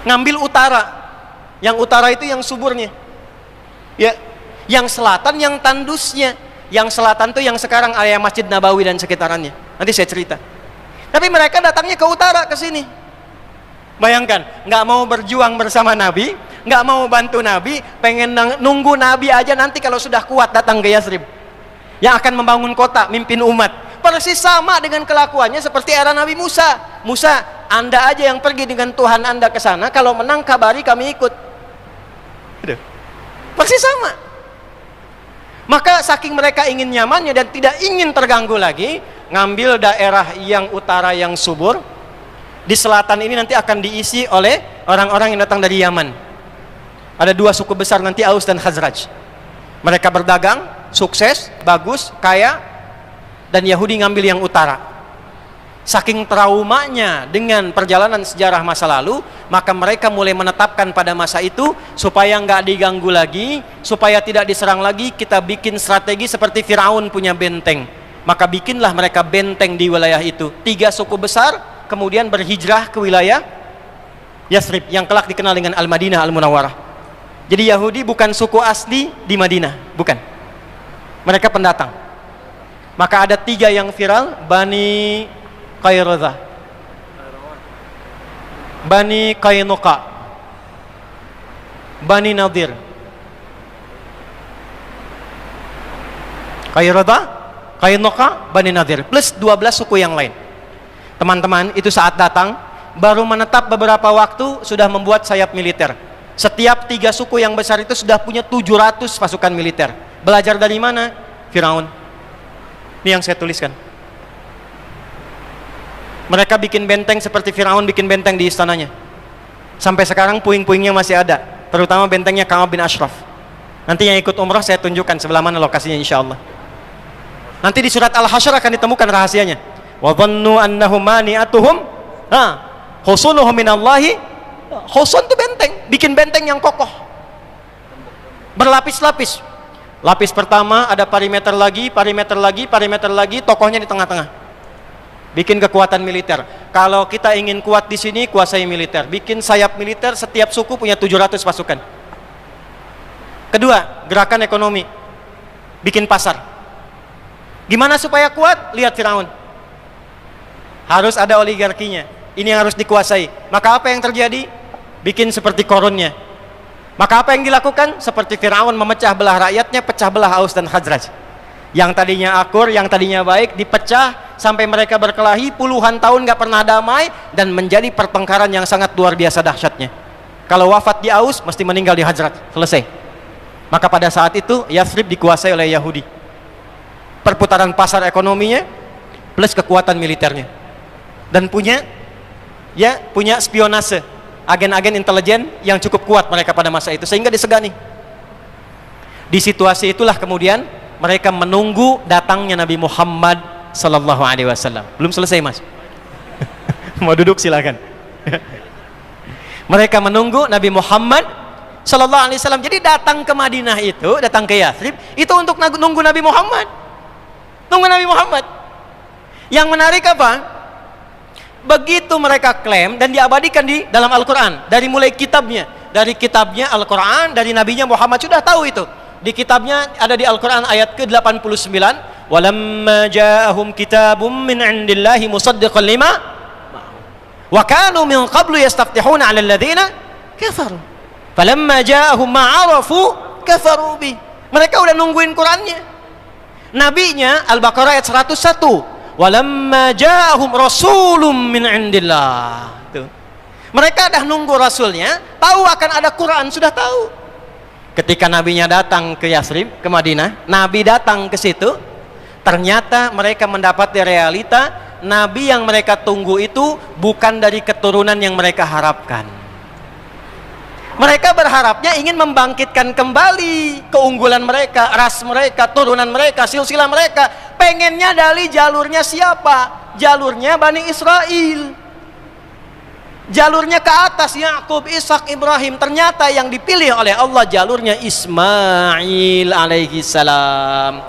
ngambil utara. Yang utara itu yang suburnya. Ya. Yang selatan yang tandusnya. Yang selatan tuh yang sekarang area Masjid Nabawi dan sekitarannya. Nanti saya cerita. Tapi mereka datangnya ke utara, ke sini. Bayangkan, nggak mau berjuang bersama Nabi, nggak mau bantu Nabi, pengen nunggu Nabi aja nanti kalau sudah kuat datang ke Yathrib. Yang akan membangun kota, mimpin umat. Persis sama dengan kelakuannya seperti era Nabi Musa. Musa, Anda aja yang pergi dengan Tuhan Anda ke sana, kalau menang kabari kami ikut. Persis sama. Maka saking mereka ingin nyamannya dan tidak ingin terganggu lagi, ngambil daerah yang utara yang subur. Di selatan ini nanti akan diisi oleh orang-orang yang datang dari Yaman. Ada dua suku besar nanti, Aus dan Khazraj. Mereka berdagang, sukses, bagus, kaya. Dan Yahudi ngambil yang utara. Saking traumanya dengan perjalanan sejarah masa lalu, maka mereka mulai menetapkan pada masa itu, supaya nggak diganggu lagi, supaya tidak diserang lagi, kita bikin strategi seperti Firaun punya benteng. Maka bikinlah mereka benteng di wilayah itu. 3 suku besar kemudian berhijrah ke wilayah Yathrib yang kelak dikenal dengan Al-Madinah Al-Munawwarah. Jadi Yahudi bukan suku asli di Madinah, bukan. Mereka pendatang. Maka ada 3 yang viral, Bani Qaynuqa, Bani Qaynuqa, Bani Nadir. Qaynuqa, Bani Nadir, plus 12 suku yang lain. Teman-teman, itu saat datang, baru menetap beberapa waktu, sudah membuat sayap militer. Setiap 3 suku yang besar itu sudah punya 700 pasukan militer. Belajar dari mana? Firaun. Ini yang saya tuliskan. Mereka bikin benteng seperti Firaun bikin benteng di istananya. Sampai sekarang puing-puingnya masih ada, terutama bentengnya Ka'ab bin Ashraf. Nanti yang ikut umrah saya tunjukkan sebelah mana lokasinya insyaallah. Nanti di surat Al-Hasyr akan ditemukan rahasianya. Wa dhannu annahum mani'atuhum husunuhum minallahi. Husun itu benteng, bikin benteng yang kokoh. Berlapis-lapis. Lapis pertama ada perimeter lagi, tokohnya di tengah-tengah. Bikin kekuatan militer. Kalau kita ingin kuat di sini, kuasai militer. Bikin sayap militer, setiap suku punya 700 pasukan. Kedua, gerakan ekonomi. Bikin pasar. Gimana supaya kuat? Lihat Firaun. Harus ada oligarkinya. Ini yang harus dikuasai. Maka apa yang terjadi? Bikin seperti korunnya. Maka apa yang dilakukan? Seperti Firaun memecah belah rakyatnya, pecah belah Aus dan Khazraj. Yang tadinya akur, yang tadinya baik, dipecah sampai mereka berkelahi puluhan tahun gak pernah damai, dan menjadi pertengkaran yang sangat luar biasa dahsyatnya. Kalau wafat di Aus, mesti meninggal di Khazraj. Selesai. Maka pada saat itu Yathrib dikuasai oleh Yahudi. Perputaran pasar ekonominya plus kekuatan militernya. Dan punya spionase, agen-agen intelijen yang cukup kuat mereka pada masa itu, sehingga disegani. Di situasi itulah kemudian mereka menunggu datangnya Nabi Muhammad sallallahu alaihi wasallam. Belum selesai, Mas. Mau duduk silakan. Mereka menunggu Nabi Muhammad sallallahu alaihi wasallam. Jadi datang ke Madinah itu, datang ke Yathrib itu untuk nunggu Nabi Muhammad. Nunggu Nabi Muhammad. Yang menarik apa? Begitu mereka klaim dan diabadikan di dalam Al-Quran, dari mulai kitabnya, Al-Quran, dari nabinya Muhammad sudah tahu itu. Di kitabnya ada di Al-Quran ayat ke-89, walamma ja'ahum kitabum min indillahi musaddiqan lima wa kanu min qablu yastaftihuna 'ala alladhina kafaru falamma ja'ahum ma'arafu kafaru bi. Mereka udah nungguin Qurannya. Nabinya Al-Baqarah ayat 101, walamma ja'ahum rasulun min indillah. Tuh. Mereka dah nunggu rasulnya, tahu akan ada Quran, sudah tahu. Ketika nabinya datang ke Yathrib, ke Madinah, nabi datang ke situ, ternyata mereka mendapat realita, nabi yang mereka tunggu itu bukan dari keturunan yang mereka harapkan. Mereka berharapnya ingin membangkitkan kembali keunggulan mereka, ras mereka, turunan mereka, silsilah mereka. Pengennya dari jalurnya siapa? Jalurnya Bani Israel. Jalurnya ke atas, Yakub, Ishak, Ibrahim. Ternyata yang dipilih oleh Allah jalurnya Ismail alaihi salam.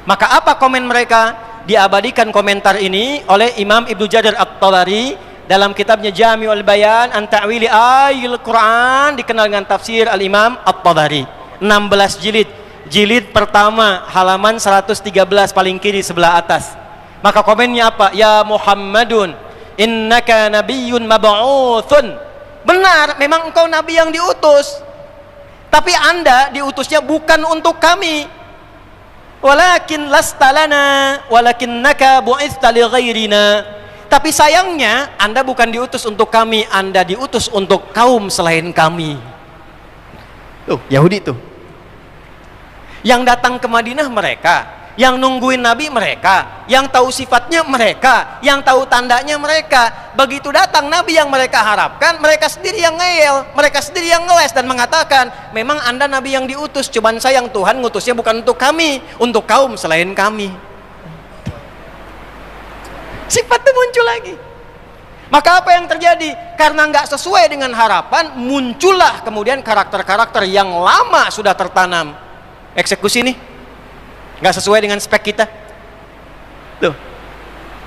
Maka apa komen mereka? Diabadikan komentar ini oleh Imam Ibnu Jarir At-Tabari dalam kitabnya Jami'ul Bayan an Ta'wili Ayatil Quran, dikenal dengan tafsir Al-Imam At-Tabari, 16 jilid. Jilid pertama halaman 113 paling kiri sebelah atas. Maka komennya apa? Ya Muhammadun innaka nabiyyun mab'utsun. Benar, memang engkau nabi yang diutus. Tapi Anda diutusnya bukan untuk kami. Walakin lastalana walakinnaka bu'itsta li ghairina. Tapi sayangnya Anda bukan diutus untuk kami, Anda diutus untuk kaum selain kami. Tuh, Yahudi tuh. Yang datang ke Madinah mereka, yang nungguin Nabi mereka, yang tahu sifatnya mereka, yang tahu tandanya mereka. Begitu datang Nabi yang mereka harapkan, mereka sendiri yang ngeyel, mereka sendiri yang ngeles dan mengatakan, memang Anda Nabi yang diutus, cuman sayang Tuhan ngutusnya bukan untuk kami, untuk kaum selain kami. Sifatnya muncul lagi. Maka apa yang terjadi? Karena nggak sesuai dengan harapan, muncullah kemudian karakter-karakter yang lama sudah tertanam. Eksekusi nih nggak sesuai dengan spek kita. Tuh,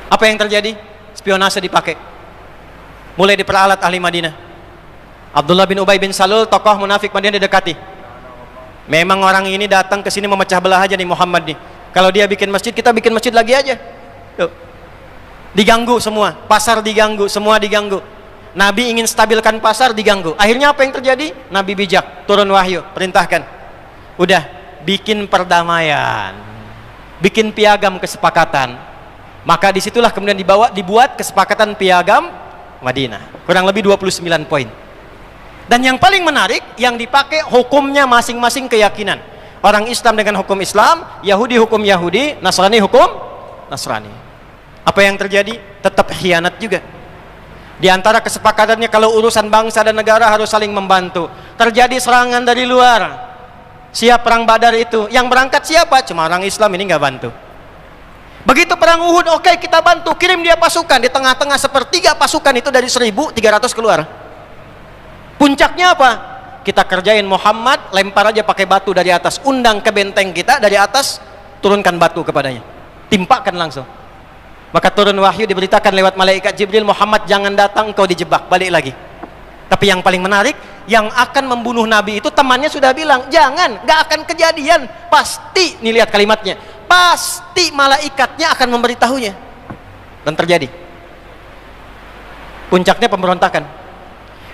apa yang terjadi? Spionase dipakai, mulai diperalat ahli Madinah. Abdullah bin Ubay bin Salul, tokoh munafik Madinah, didekati. Memang orang ini datang ke sini memecah belah aja nih Muhammad nih. Kalau dia bikin masjid, kita bikin masjid lagi aja. Tuh, diganggu semua, pasar diganggu, semua diganggu. Nabi ingin stabilkan pasar, diganggu. Akhirnya apa yang terjadi? Nabi bijak, turun wahyu, perintahkan, udah bikin perdamaian, bikin piagam kesepakatan. Maka disitulah kemudian dibuat kesepakatan piagam Madinah, kurang lebih 29 poin. Dan yang paling menarik, yang dipakai hukumnya masing-masing keyakinan. Orang Islam dengan hukum Islam, Yahudi hukum Yahudi, Nasrani hukum Nasrani. Apa yang terjadi? Tetap khianat juga. Di antara kesepakatannya, kalau urusan bangsa dan negara harus saling membantu. Terjadi serangan dari luar, siap perang Badar itu, yang berangkat siapa? Cuma orang Islam, ini nggak bantu. Begitu perang Uhud, oke, kita bantu, kirim dia pasukan. Di tengah-tengah sepertiga pasukan itu dari 1.300 keluar. Puncaknya apa? Kita kerjain Muhammad, lempar aja pakai batu dari atas, undang ke benteng kita dari atas, turunkan batu kepadanya, timpakan langsung. Maka turun wahyu, diberitakan lewat malaikat Jibril, Muhammad jangan datang, kau dijebak, balik lagi. Tapi yang paling menarik, yang akan membunuh Nabi itu temannya sudah bilang, jangan, gak akan kejadian, pasti. Nih lihat kalimatnya, pasti malaikatnya akan memberitahunya. Dan terjadi. Puncaknya pemberontakan.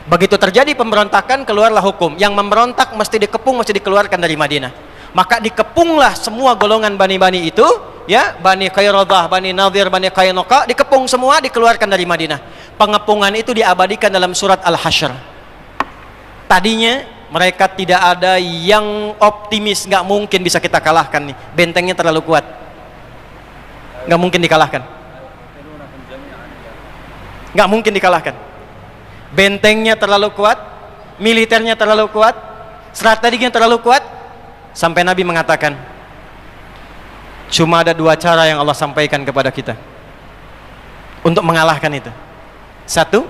Begitu terjadi pemberontakan, keluarlah hukum, yang memberontak mesti dikepung, mesti dikeluarkan dari Madinah. Maka dikepunglah semua golongan bani-bani itu, ya, Bani Qayradah, Bani Nadir, Bani Qaynuqa, dikepung semua, dikeluarkan dari Madinah. Pengepungan itu diabadikan dalam surat Al-Hasyr. Tadinya mereka tidak ada yang optimis, nggak mungkin bisa kita kalahkan nih, bentengnya terlalu kuat, nggak mungkin dikalahkan, nggak mungkin dikalahkan. Bentengnya terlalu kuat, militernya terlalu kuat, strateginya terlalu kuat, sampai Nabi mengatakan, cuma ada dua cara yang Allah sampaikan kepada kita untuk mengalahkan itu. Satu,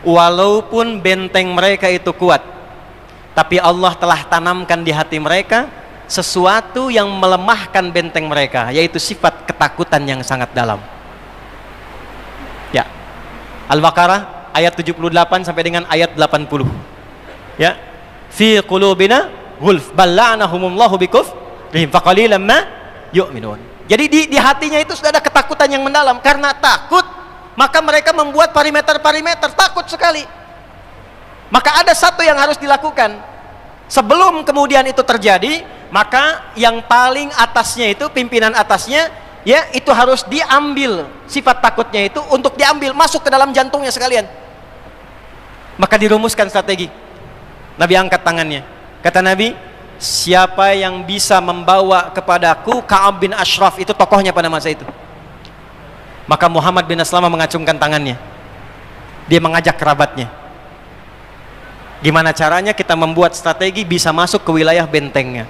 walaupun benteng mereka itu kuat, tapi Allah telah tanamkan di hati mereka sesuatu yang melemahkan benteng mereka, yaitu sifat ketakutan yang sangat dalam. Ya, Al-Baqarah ayat 78 sampai dengan ayat 80. Ya, fi qulubina ghulf balla'nahumullahu bikufrihim faqalilan ma yu'minun. Jadi di hatinya itu sudah ada ketakutan yang mendalam. Karena takut, maka mereka membuat parameter-parameter, takut sekali. Maka ada satu yang harus dilakukan sebelum kemudian itu terjadi. Maka yang paling atasnya itu, pimpinan atasnya, ya, itu harus diambil sifat takutnya itu, untuk diambil masuk ke dalam jantungnya sekalian. Maka dirumuskan strategi. Nabi angkat tangannya, kata Nabi, siapa yang bisa membawa kepadaku Ka'ab bin Ashraf, itu tokohnya pada masa itu. Maka Muhammad bin Aslamah mengacungkan tangannya, dia mengajak kerabatnya, gimana caranya kita membuat strategi bisa masuk ke wilayah bentengnya.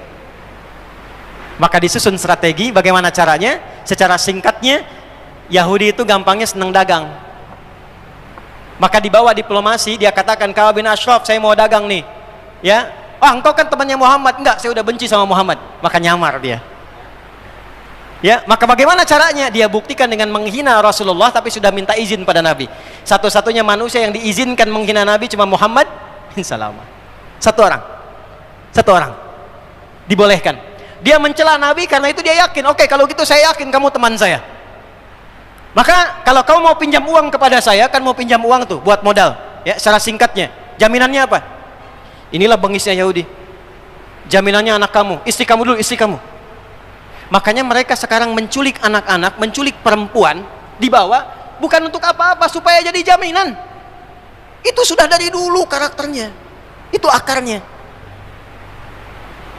Maka disusun strategi, bagaimana caranya. Secara singkatnya, Yahudi itu gampangnya senang dagang. Maka dibawa diplomasi, dia katakan, Ka'ab bin Ashraf, saya mau dagang nih, ya. Oh, engkau kan temannya Muhammad. Enggak, saya udah benci sama Muhammad. Maka nyamar dia. Ya, maka bagaimana caranya? Dia buktikan dengan menghina Rasulullah, tapi sudah minta izin pada Nabi. Satu-satunya manusia yang diizinkan menghina Nabi cuma Muhammad sallallahu. Satu orang dibolehkan. Dia mencela Nabi karena itu dia yakin, oke, kalau gitu saya yakin kamu teman saya. Maka kalau kamu mau pinjam uang kepada saya, kan mau pinjam uang tuh buat modal, ya, secara singkatnya. Jaminannya apa? Inilah bengisnya Yahudi. Jaminannya anak kamu, istri kamu dulu, istri kamu. Makanya mereka sekarang menculik anak-anak, menculik perempuan, dibawa bukan untuk apa-apa, supaya jadi jaminan. Itu sudah dari dulu karakternya. Itu akarnya.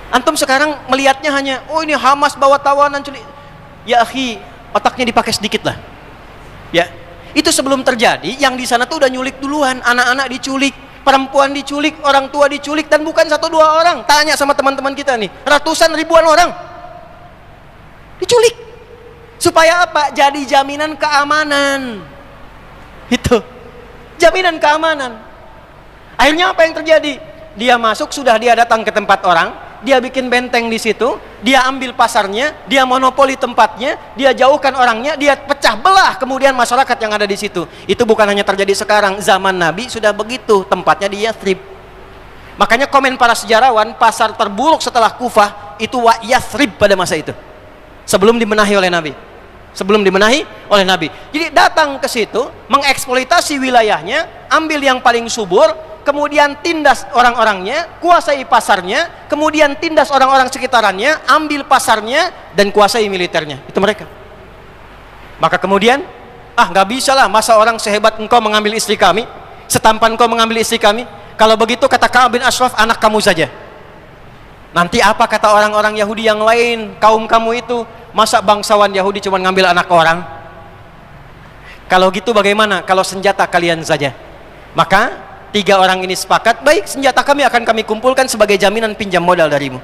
Antum sekarang melihatnya hanya, oh ini Hamas bawa tawanan culik. Ya akhi, otaknya dipakai sedikit lah. Ya, itu sebelum terjadi, yang di sana tuh udah nyulik duluan. Anak-anak diculik, perempuan diculik, orang tua diculik, dan bukan 1-2 orang. Tanya sama teman-teman kita nih, ratusan ribuan orang diculik. Supaya apa? Jadi jaminan keamanan. Itu jaminan keamanan. Akhirnya apa yang terjadi? Dia masuk, sudah dia datang ke tempat orang, dia bikin benteng di situ, dia ambil pasarnya, dia monopoli tempatnya, dia jauhkan orangnya, dia pecah belah kemudian masyarakat yang ada di situ. Itu bukan hanya terjadi sekarang, zaman Nabi sudah begitu, tempatnya di Yathrib. Makanya komen para sejarawan, pasar terburuk setelah Kufah itu Yathrib pada masa itu, sebelum dibenahi oleh Nabi. Jadi datang ke situ, mengeksploitasi wilayahnya, ambil yang paling subur, kemudian tindas orang-orangnya, kuasai pasarnya, kemudian tindas orang-orang sekitarannya, ambil pasarnya, dan kuasai militernya. Itu mereka. Maka kemudian, nggak bisa lah, masa orang sehebat engkau mengambil istri kami, setampan engkau mengambil istri kami. Kalau begitu, kata Ka'ab bin Ashraf, anak kamu saja. Nanti apa kata orang-orang Yahudi yang lain, kaum kamu itu, masa bangsawan Yahudi cuma ngambil anak orang? Kalau gitu bagaimana kalau senjata kalian saja? Maka 3 orang ini sepakat, baik, senjata kami akan kami kumpulkan sebagai jaminan pinjam modal darimu.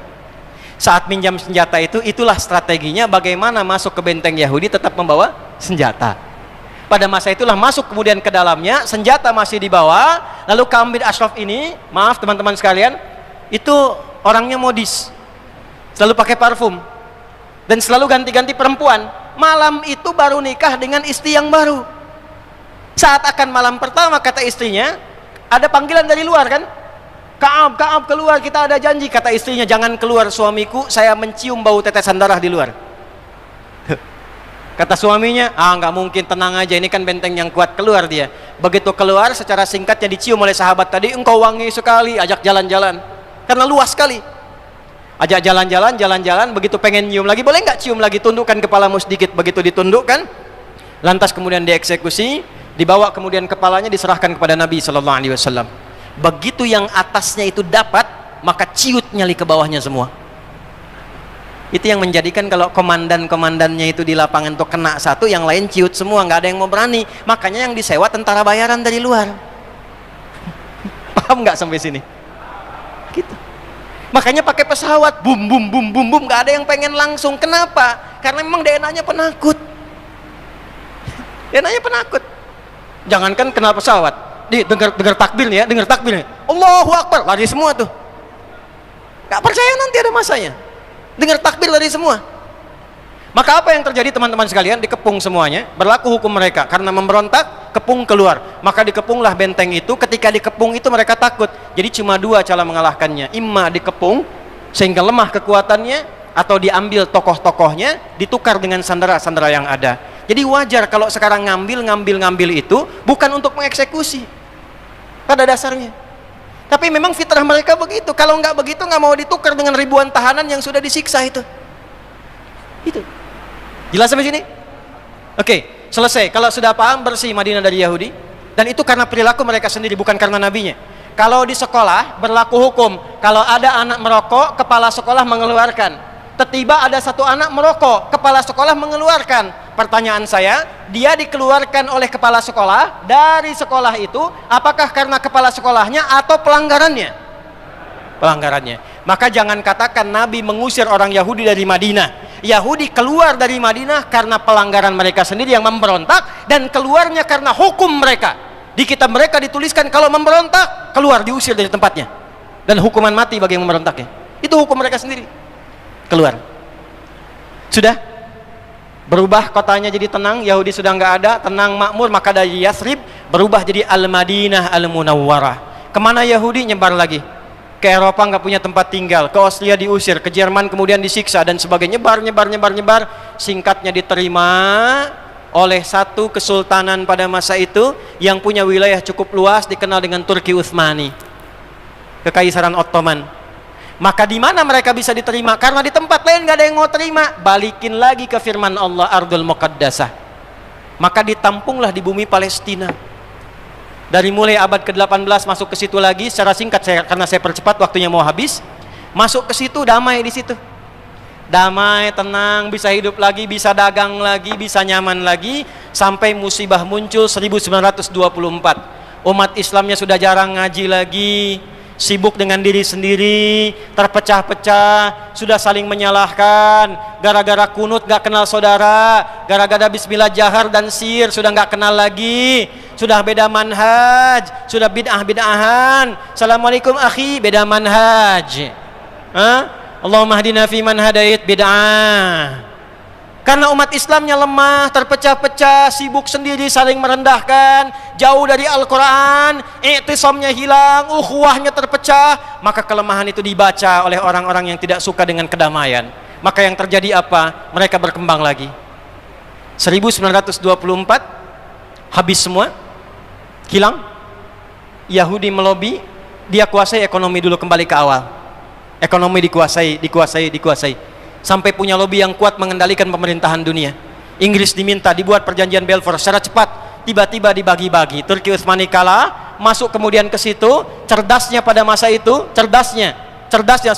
Saat pinjam senjata itu, itulah strateginya bagaimana masuk ke benteng Yahudi tetap membawa senjata. Pada masa itulah masuk kemudian ke dalamnya, senjata masih dibawa. Lalu Ka'ab bin Ashraf ini, maaf teman-teman sekalian, itu orangnya modis, selalu pakai parfum, dan selalu ganti-ganti perempuan. Malam itu baru nikah dengan istri yang baru. Saat akan malam pertama, kata istrinya, ada panggilan dari luar kan, Ka'ab keluar, kita ada janji. Kata istrinya, jangan keluar suamiku, saya mencium bau tetesan darah di luar. Kata suaminya, nggak mungkin, tenang aja, ini kan benteng yang kuat. Keluar dia. Begitu keluar, secara singkatnya dicium oleh sahabat tadi, engkau wangi sekali, ajak jalan-jalan, karena luas sekali. Ajak jalan-jalan, begitu pengen nyium lagi, boleh nggak cium lagi, tundukkan kepalamu sedikit. Begitu ditundukkan, lantas kemudian dieksekusi, dibawa kemudian kepalanya diserahkan kepada Nabi Sallallahu Alaihi Wasallam. Begitu yang atasnya itu dapat, maka ciut nyali ke bawahnya semua. Itu yang menjadikan kalau komandan-komandannya itu di lapangan tuh kena satu, yang lain ciut semua, nggak ada yang mau berani. Makanya yang disewa tentara bayaran dari luar. Paham nggak sampai sini? Gitu. Makanya pakai pesawat, bum bum bum bum bum, nggak ada yang pengen langsung. Kenapa? Karena memang DNA-nya penakut. DNA-nya penakut. Jangankan kenal pesawat, dengar takbirnya, dengar takbirnya, Allahu Akbar, lari semua tuh. Nggak percaya nanti ada masanya. Dengar takbir lari semua. Maka apa yang terjadi teman-teman sekalian? Dikepung semuanya, berlaku hukum mereka. Karena memberontak, kepung keluar. Maka dikepunglah benteng itu. Ketika dikepung itu mereka takut. Jadi cuma 2 cara mengalahkannya. Imma dikepung sehingga lemah kekuatannya, atau diambil tokoh-tokohnya, ditukar dengan sandera-sandera yang ada. Jadi wajar kalau sekarang ngambil itu bukan untuk mengeksekusi pada dasarnya. Tapi memang fitrah mereka begitu. Kalau nggak begitu, nggak mau ditukar dengan ribuan tahanan yang sudah disiksa itu. Itu. Jelas sampai sini? Oke, selesai. Kalau sudah paham, bersih Madinah dari Yahudi. Dan itu karena perilaku mereka sendiri, bukan karena nabinya. Kalau di sekolah berlaku hukum, kalau ada anak merokok, kepala sekolah mengeluarkan. Tiba-tiba ada satu anak merokok, kepala sekolah mengeluarkan. Pertanyaan saya, dia dikeluarkan oleh kepala sekolah dari sekolah itu, apakah karena kepala sekolahnya atau pelanggarannya? Pelanggarannya. Maka jangan katakan Nabi mengusir orang Yahudi dari Madinah. Yahudi keluar dari Madinah karena pelanggaran mereka sendiri yang memberontak, dan keluarnya karena hukum mereka. Di kitab mereka dituliskan kalau memberontak, keluar, diusir dari tempatnya, dan hukuman mati bagi yang memberontaknya. Itu hukum mereka sendiri. Keluar. Sudah? Berubah kotanya jadi tenang, Yahudi sudah nggak ada, tenang makmur, maka dari Yathrib berubah jadi Al-Madinah Al-Munawwarah. Kemana Yahudi? Nyebar lagi. Ke Eropa nggak punya tempat tinggal, ke Austria diusir, ke Jerman kemudian disiksa dan sebagainya, nyebar. Singkatnya diterima oleh satu kesultanan pada masa itu yang punya wilayah cukup luas, dikenal dengan Turki Utsmani, Kekaisaran Ottoman. Maka di mana mereka bisa diterima? Karena di tempat lain nggak ada yang mau terima. Balikin lagi ke firman Allah, Ardul Muqaddasah. Maka ditampunglah di bumi Palestina. Dari mulai abad ke-18 masuk ke situ lagi, secara singkat karena saya percepat waktunya mau habis. Masuk ke situ, damai di situ. Damai, tenang, bisa hidup lagi, bisa dagang lagi, bisa nyaman lagi, sampai musibah muncul 1924. Umat Islamnya sudah jarang ngaji lagi, sibuk dengan diri sendiri, terpecah-pecah, sudah saling menyalahkan, gara-gara kunut gak kenal saudara, gara-gara bismillah jahar dan sir sudah gak kenal lagi, sudah beda manhaj, sudah bid'ah-bid'ahan. Assalamualaikum akhi, beda manhaj. Allahumma hadina fi man hadait, bid'ah. Karena umat Islamnya lemah, terpecah-pecah, sibuk sendiri, saling merendahkan, jauh dari Al-Quran, i'tisamnya hilang, ukhuwahnya terpecah, maka kelemahan itu dibaca oleh orang-orang yang tidak suka dengan kedamaian. Maka yang terjadi apa? Mereka berkembang lagi. 1924 habis semua, hilang. Yahudi melobi, dia kuasai ekonomi dulu, kembali ke awal. Ekonomi dikuasai. Sampai punya lobby yang kuat mengendalikan pemerintahan dunia. Inggris diminta dibuat perjanjian Balfour secara cepat, tiba-tiba dibagi-bagi. Turki Utsmani kalah, masuk kemudian ke situ. Cerdasnya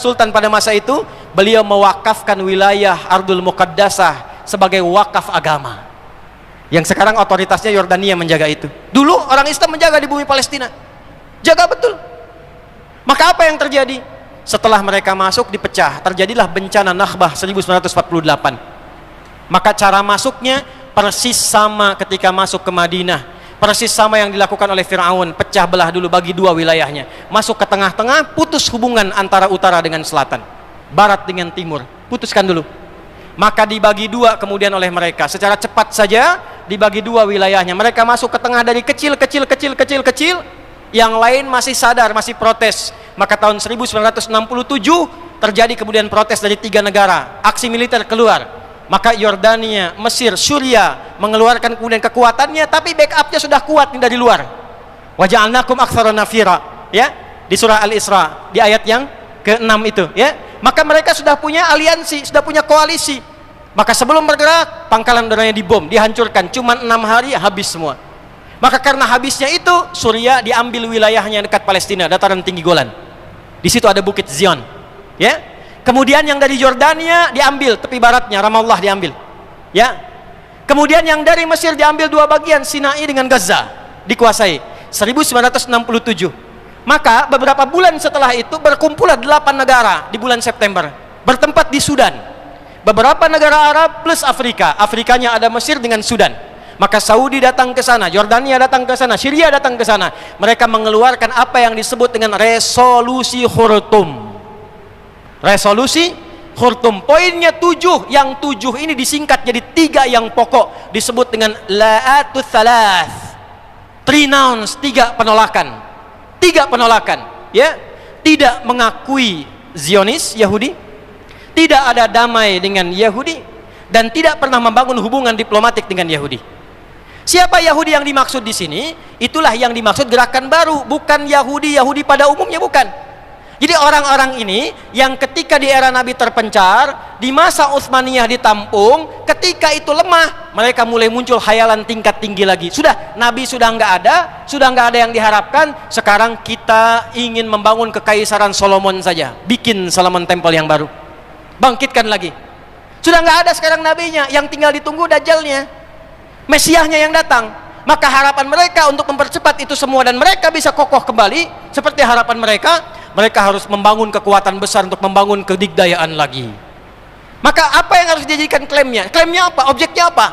Sultan pada masa itu, beliau mewakafkan wilayah Ardul Muqaddasah sebagai wakaf agama. Yang sekarang otoritasnya Yordania menjaga itu. Dulu orang Islam menjaga di bumi Palestina, jaga betul. Maka apa yang terjadi? Setelah mereka masuk dipecah, terjadilah bencana Nakbah 1948. Maka cara masuknya persis sama ketika masuk ke Madinah, persis sama yang dilakukan oleh Fir'aun, pecah belah dulu, bagi dua wilayahnya, masuk ke tengah-tengah, putus hubungan antara utara dengan selatan, barat dengan timur, putuskan dulu. Maka dibagi dua kemudian oleh mereka, secara cepat saja dibagi dua wilayahnya. Mereka masuk ke tengah dari kecil, yang lain masih sadar, masih protes. Maka tahun 1967 terjadi kemudian protes dari 3 negara, aksi militer keluar. Maka Yordania, Mesir, Syria mengeluarkan kemudian kekuatannya, tapi backupnya sudah kuat dari luar. Waja'alnakum aktsara nafira, ya, di surah Al-Isra di ayat yang ke-6 itu, ya. Maka mereka sudah punya aliansi, sudah punya koalisi. Maka sebelum bergerak, pangkalan udaranya dibom, dihancurkan, cuma 6 hari habis semua. Maka karena habisnya itu, Suriah diambil wilayahnya dekat Palestina, dataran tinggi Golan. Di situ ada Bukit Zion, ya. Kemudian yang dari Yordania diambil tepi baratnya, Ramallah diambil, ya. Kemudian yang dari Mesir diambil 2 bagian, Sinai dengan Gaza dikuasai 1967. Maka beberapa bulan setelah itu berkumpullah 8 negara di bulan September, bertempat di Sudan. Beberapa negara Arab plus Afrika. Afrikanya ada Mesir dengan Sudan. Maka Saudi datang ke sana, Yordania datang ke sana, Syria datang ke sana. Mereka mengeluarkan apa yang disebut dengan resolusi Khurtum. Resolusi Khurtum. Poinnya 7. Yang 7 ini disingkat jadi 3 yang pokok, disebut dengan la'atut thalath. 3 nouns, 3 penolakan. 3 penolakan, ya. Tidak mengakui Zionis, Yahudi. Tidak ada damai dengan Yahudi, dan tidak pernah membangun hubungan diplomatik dengan Yahudi. Siapa Yahudi yang dimaksud di sini? Itulah yang dimaksud gerakan baru, bukan Yahudi pada umumnya, bukan. Jadi orang-orang ini yang ketika di era Nabi terpencar, di masa Utsmaniyah ditampung, ketika itu lemah, mereka mulai muncul khayalan tingkat tinggi lagi. Sudah, Nabi sudah nggak ada yang diharapkan. Sekarang kita ingin membangun kekaisaran Solomon saja, bikin Solomon Temple yang baru, bangkitkan lagi. Sudah nggak ada sekarang nabinya, yang tinggal ditunggu Dajjalnya, Mesiahnya yang datang. Maka harapan mereka untuk mempercepat itu semua dan mereka bisa kokoh kembali seperti harapan mereka, mereka harus membangun kekuatan besar untuk membangun kedigdayaan lagi. Maka apa yang harus dijadikan klaimnya? Klaimnya apa? Objeknya apa?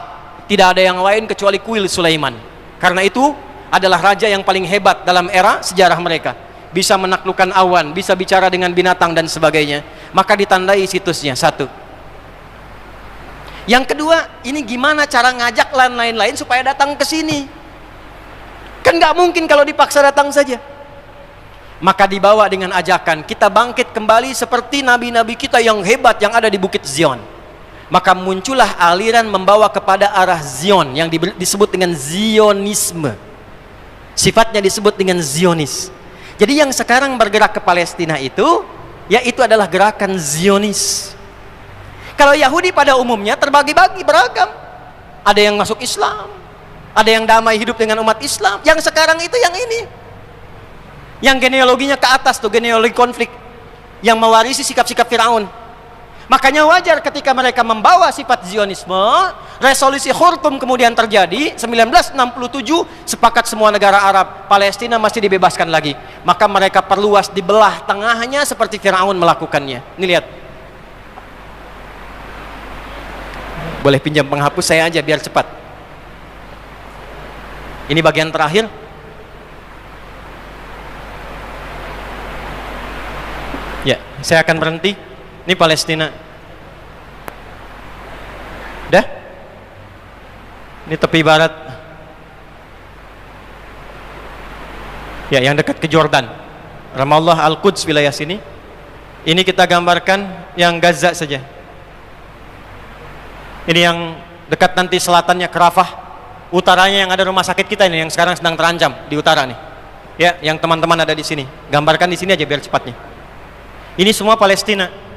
Tidak ada yang lain kecuali kuil Sulaiman. Karena itu adalah raja yang paling hebat dalam era sejarah mereka. Bisa menaklukkan awan, bisa bicara dengan binatang dan sebagainya. Maka ditandai situsnya. 1. Yang kedua, ini gimana cara ngajak lain-lain supaya datang ke sini? Kan nggak mungkin kalau dipaksa datang saja. Maka dibawa dengan ajakan, kita bangkit kembali seperti nabi-nabi kita yang hebat yang ada di Bukit Zion. Maka muncullah aliran membawa kepada arah Zion yang disebut dengan Zionisme. Sifatnya disebut dengan Zionis. Jadi yang sekarang bergerak ke Palestina itu, yaitu adalah gerakan Zionis. Kalau Yahudi pada umumnya terbagi-bagi, beragam. Ada yang masuk Islam, ada yang damai hidup dengan umat Islam. Yang sekarang itu yang ini, yang genealoginya ke atas tuh, genealogi konflik, yang mewarisi sikap-sikap Firaun. Makanya wajar ketika mereka membawa sifat Zionisme. Resolusi Khartoum kemudian terjadi 1967, sepakat semua negara Arab, Palestina masih dibebaskan lagi. Maka mereka perluas di belah tengahnya seperti Firaun melakukannya. Ini lihat. Boleh pinjam penghapus saya aja biar cepat. Ini bagian terakhir. Ya, saya akan berhenti. Ini Palestina. Udah? Ini tepi barat. Ya, yang dekat ke Jordan. Ramallah, Al-Quds, wilayah sini. Ini kita gambarkan yang Gaza saja. Ini yang dekat nanti selatannya ke Rafah. Utaranya yang ada rumah sakit kita ini, yang sekarang sedang terancam di utara nih. Ya, yang teman-teman ada di sini. Gambarkan di sini aja biar cepatnya. Ini semua Palestina.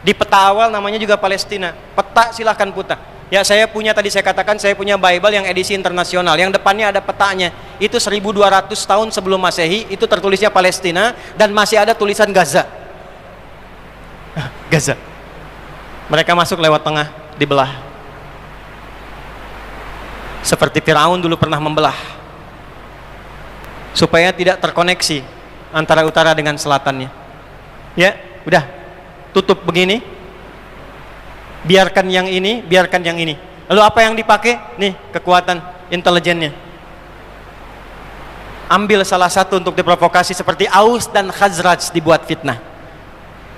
Di peta awal namanya juga Palestina. Peta silahkan putar. Ya, saya punya, tadi saya katakan saya punya Bible yang edisi internasional. Yang depannya ada petanya. Itu 1200 tahun sebelum Masehi. Itu tertulisnya Palestina. Dan masih ada tulisan Gaza. Gaza. Mereka masuk lewat tengah, dibelah. Seperti Firaun dulu pernah membelah. Supaya tidak terkoneksi antara utara dengan selatannya. Ya, udah. Tutup begini, biarkan yang ini, biarkan yang ini. Lalu apa yang dipakai? Nih, kekuatan intelijennya. Ambil salah satu untuk diprovokasi, seperti Aus dan Khazraj dibuat fitnah.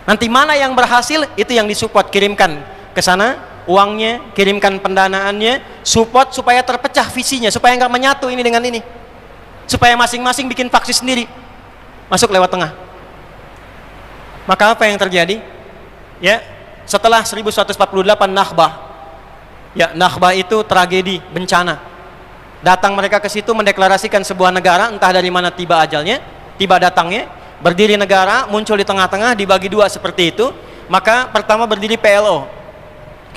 Nanti mana yang berhasil, itu yang disupport, kirimkan ke sana uangnya, kirimkan pendanaannya, support supaya terpecah visinya, supaya nggak menyatu ini dengan ini, supaya masing-masing bikin faksi sendiri, masuk lewat tengah. Maka apa yang terjadi? Ya, setelah 1148 Nakbah. Ya, Nakbah itu tragedi, bencana. Datang mereka ke situ mendeklarasikan sebuah negara, entah dari mana tiba ajalnya, tiba datangnya, berdiri negara, muncul di tengah-tengah, dibagi dua seperti itu. Maka pertama berdiri PLO,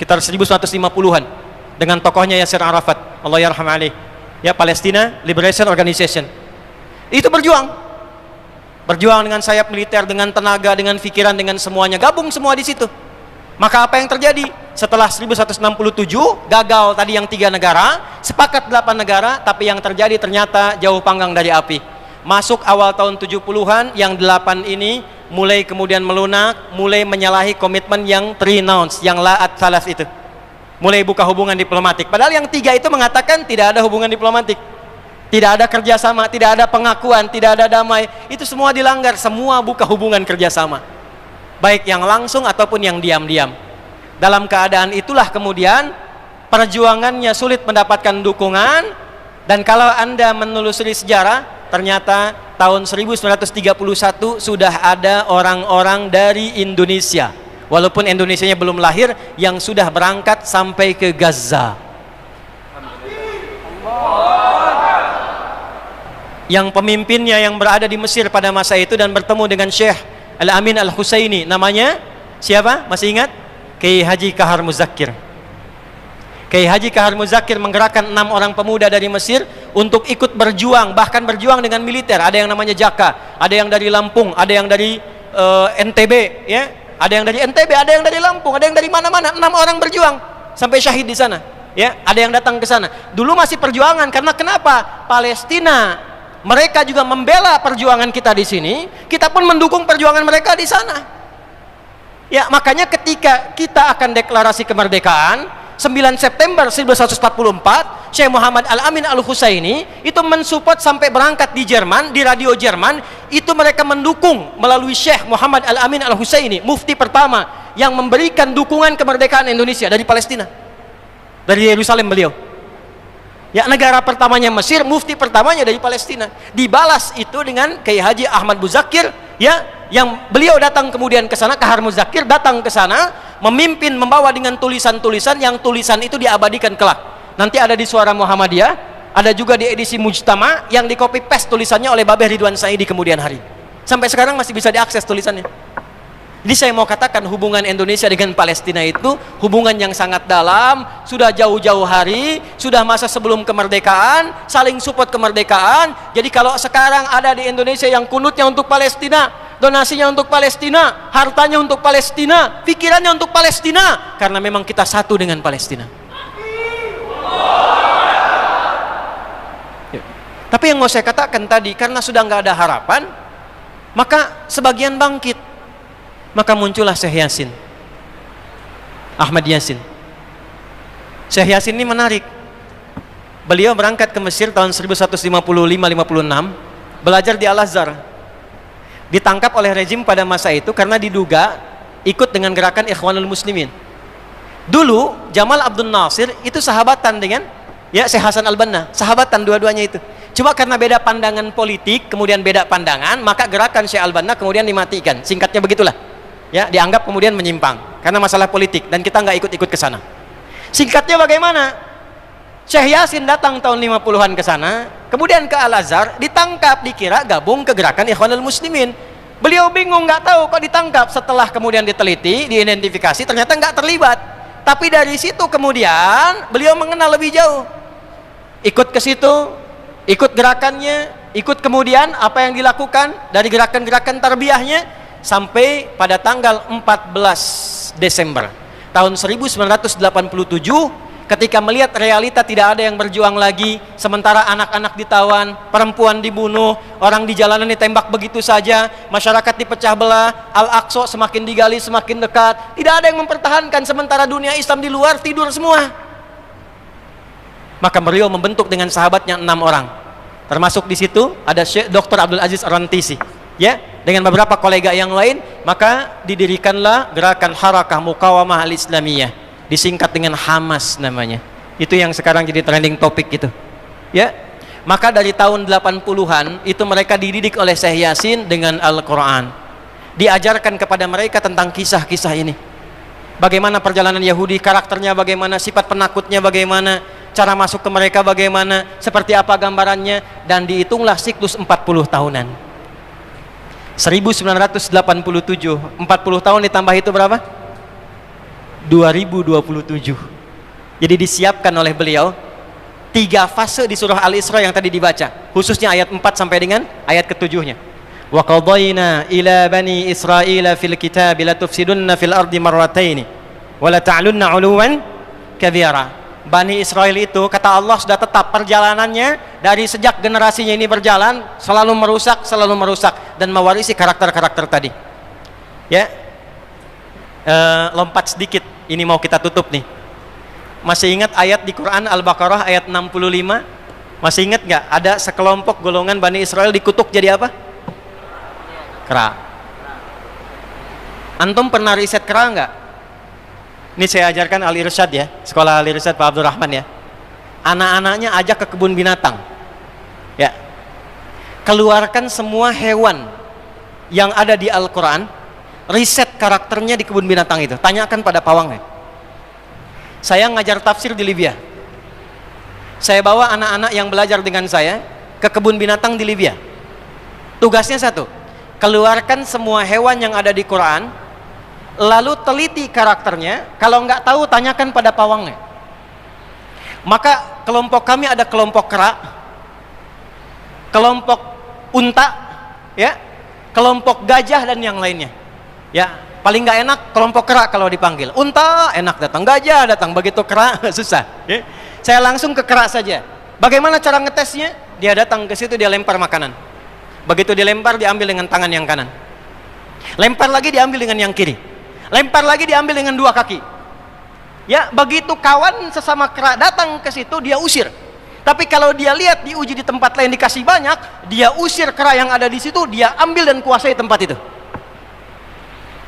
sekitar 1150-an, dengan tokohnya Yasir Arafat, Allah yarham alaih. Ya, Palestina Liberation Organization. Itu berjuang dengan sayap militer, dengan tenaga, dengan pikiran, dengan semuanya, gabung semua di situ. Maka apa yang terjadi? Setelah 1167 gagal tadi yang 3 negara, sepakat 8 negara, tapi yang terjadi ternyata jauh panggang dari api. Masuk awal tahun 70-an, yang 8 ini mulai kemudian melunak, mulai menyalahi komitmen yang renounce, yang la'at salas itu. Mulai buka hubungan diplomatik. Padahal yang 3 itu mengatakan tidak ada hubungan diplomatik. Tidak ada kerjasama, tidak ada pengakuan, tidak ada damai. Itu semua dilanggar, semua buka hubungan kerjasama. Baik yang langsung ataupun yang diam-diam. Dalam keadaan itulah kemudian perjuangannya sulit mendapatkan dukungan. Dan kalau Anda menelusuri sejarah, ternyata tahun 1931 sudah ada orang-orang dari Indonesia. Walaupun Indonesianya belum lahir, yang sudah berangkat sampai ke Gaza. Yang pemimpinnya yang berada di Mesir pada masa itu dan bertemu dengan Syekh Al-Amin Al-Husaini, namanya siapa? Masih ingat? Kiai Haji Kahar Muzakir. Kiai Haji Kahar Muzakir menggerakkan 6 orang pemuda dari Mesir untuk ikut berjuang, bahkan berjuang dengan militer. Ada yang namanya Jaka, ada yang dari Lampung, ada yang dari NTB, ya, ada yang dari NTB, ada yang dari Lampung, ada yang dari mana-mana. 6 orang berjuang sampai syahid di sana. Ya, ada yang datang ke sana. Dulu masih perjuangan, karena kenapa? Palestina. Mereka juga membela perjuangan kita di sini, kita pun mendukung perjuangan mereka di sana. Ya, makanya ketika kita akan deklarasi kemerdekaan 9 September 1944, Syekh Muhammad Al-Amin Al-Husaini itu mensupport sampai berangkat di Jerman, di radio Jerman, itu mereka mendukung melalui Syekh Muhammad Al-Amin Al-Husaini, mufti pertama yang memberikan dukungan kemerdekaan Indonesia dari Palestina, dari Yerusalem beliau. Ya, negara pertamanya Mesir, mufti pertamanya dari Palestina. Dibalas itu dengan Kiai Haji Ahmad Muzakir, ya, yang beliau datang kemudian ke sana, Kahar Muzakir datang ke sana, memimpin, membawa dengan tulisan-tulisan yang tulisan itu diabadikan kelak. Nanti ada di Suara Muhammadiyah, ada juga di edisi Mujtama yang di copy paste tulisannya oleh Babeh Ridwan Saidi kemudian hari. Sampai sekarang masih bisa diakses tulisannya. Jadi saya mau katakan hubungan Indonesia dengan Palestina itu hubungan yang sangat dalam, sudah jauh-jauh hari, sudah masa sebelum kemerdekaan, saling support kemerdekaan. Jadi kalau sekarang ada di Indonesia yang kunutnya untuk Palestina, donasinya untuk Palestina, hartanya untuk Palestina, pikirannya untuk Palestina, karena memang kita satu dengan Palestina. Tapi yang mau saya katakan tadi, karena sudah nggak ada harapan, maka sebagian bangkit. Maka muncullah Syekh Yasin, Ahmad Yasin. Syekh Yasin ini menarik. Beliau berangkat ke Mesir tahun 1155-56, belajar di Al-Azhar. Ditangkap oleh rezim pada masa itu karena diduga ikut dengan gerakan Ikhwanul Muslimin. Dulu Jamal Abdul Nasir itu sahabatan dengan Syekh Hasan Al-Banna, sahabatan dua-duanya itu. Cuma karena beda pandangan politik, kemudian beda pandangan, maka gerakan Syekh Al-Banna kemudian dimatikan. Singkatnya begitulah. Ya, dianggap kemudian menyimpang karena masalah politik dan kita nggak ikut-ikut ke sana. Singkatnya bagaimana? Syekh Yasin datang tahun 50-an ke sana, kemudian ke Al-Azhar, ditangkap, dikira gabung ke gerakan Ikhwanul Muslimin. Beliau bingung, nggak tahu kok ditangkap. Setelah kemudian diteliti, diidentifikasi, ternyata nggak terlibat. Tapi dari situ kemudian beliau mengenal lebih jauh. Ikut ke situ, ikut gerakannya, ikut kemudian apa yang dilakukan dari gerakan-gerakan tarbiyahnya, sampai pada tanggal 14 Desember tahun 1987 ketika melihat realita tidak ada yang berjuang lagi, sementara anak-anak ditawan, perempuan dibunuh, orang di jalanan ditembak begitu saja, masyarakat dipecah belah, Al-Aqsa semakin digali semakin dekat, tidak ada yang mempertahankan, sementara dunia Islam di luar tidur semua. Maka beliau membentuk dengan sahabatnya 6 orang, termasuk di situ ada Syekh Dr. Abdul Aziz Ar-Rantisi, ya, dengan beberapa kolega yang lain. Maka didirikanlah gerakan Harakah Muqawamah Al-Islamiyah, disingkat dengan Hamas namanya. Itu yang sekarang jadi trending topik gitu, ya. Maka dari tahun 80-an itu mereka dididik oleh Syekh Yasin dengan Al-Quran, diajarkan kepada mereka tentang kisah-kisah ini, bagaimana perjalanan Yahudi, karakternya bagaimana, sifat penakutnya bagaimana, cara masuk ke mereka bagaimana, seperti apa gambarannya, dan dihitunglah siklus 40 tahunan. 1987, 40 tahun ditambah itu berapa? 2027. Jadi disiapkan oleh beliau 3 fase di surah Al-Isra yang tadi dibaca, khususnya ayat 4 sampai dengan ayat ke-7-nya. Wa qadayna ila bani Israila fil kitab la tufsidunna fil ardi marrataini wa la ta'lunna 'uluwan kabira. Bani Israel itu, kata Allah, sudah tetap perjalanannya dari sejak generasinya ini berjalan selalu merusak dan mewarisi karakter-karakter tadi. Ya, lompat sedikit, ini mau kita tutup nih. Masih ingat ayat di Quran Al-Baqarah ayat 65? Masih ingat nggak? Ada sekelompok golongan Bani Israel dikutuk jadi apa? Kera. Antum pernah riset kera nggak? Ini saya ajarkan Al-Irsyad ya, sekolah Al-Irsyad Pak Abdul Rahman ya. Anak-anaknya ajak ke kebun binatang, ya, keluarkan semua hewan yang ada di Al-Quran, riset karakternya di kebun binatang itu, tanyakan pada pawangnya. Saya ngajar tafsir di Libya, saya bawa anak-anak yang belajar dengan saya ke kebun binatang di Libya. Tugasnya satu, keluarkan semua hewan yang ada di Quran, lalu teliti karakternya. Kalau nggak tahu, tanyakan pada pawangnya. Maka kelompok kami ada kelompok kera, kelompok unta, ya, kelompok gajah dan yang lainnya. Ya, paling nggak enak kelompok kera kalau dipanggil. Unta enak datang, gajah datang, begitu kera susah. Ya. Saya langsung ke kera saja. Bagaimana cara ngetesnya? Dia datang ke situ, dia lempar makanan. Begitu dilempar, diambil dengan tangan yang kanan. Lempar lagi, diambil dengan yang kiri. Lempar lagi, diambil dengan 2 kaki. Ya, begitu kawan sesama kera datang ke situ, dia usir. Tapi kalau dia lihat diuji di tempat lain dikasih banyak, dia usir kera yang ada di situ, dia ambil dan kuasai tempat itu.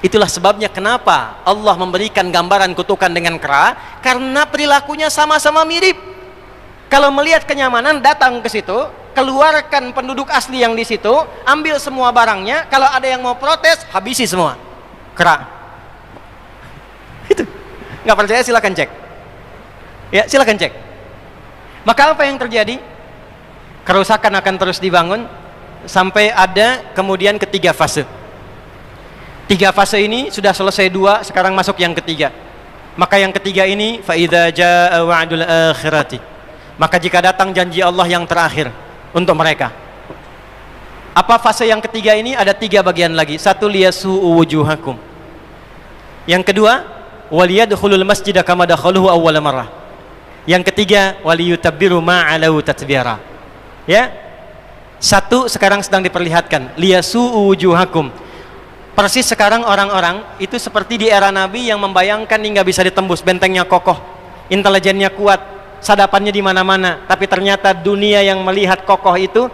Itulah sebabnya kenapa Allah memberikan gambaran kutukan dengan kera, karena perilakunya sama-sama mirip. Kalau melihat kenyamanan, datang ke situ, keluarkan penduduk asli yang di situ, ambil semua barangnya. Kalau ada yang mau protes, habisi semua. Kera. Itu. Nggak percaya silakan cek. Ya, silakan cek. Maka apa yang terjadi? Kerusakan akan terus dibangun sampai ada kemudian ketiga fase. 3 fase ini sudah selesai 2, sekarang masuk yang ketiga. Maka yang ketiga ini, fa idza jaa wa'dul akhirati. Maka jika datang janji Allah yang terakhir untuk mereka. Apa fase yang ketiga ini? Ada 3 bagian lagi. 1, liyasu'u wujuhakum. Yang kedua, waliyadkhulul masjida kama dakhaluhu awwal marrah. Yang ketiga, waliyutabbiru ma 'alau tatbira. Ya. 1 sekarang sedang diperlihatkan, liyasu'u wujuhakum. Persis sekarang orang-orang itu seperti di era Nabi yang membayangkan hingga bisa ditembus, bentengnya kokoh, intelijennya kuat, sadapannya di mana-mana, tapi ternyata dunia yang melihat kokoh itu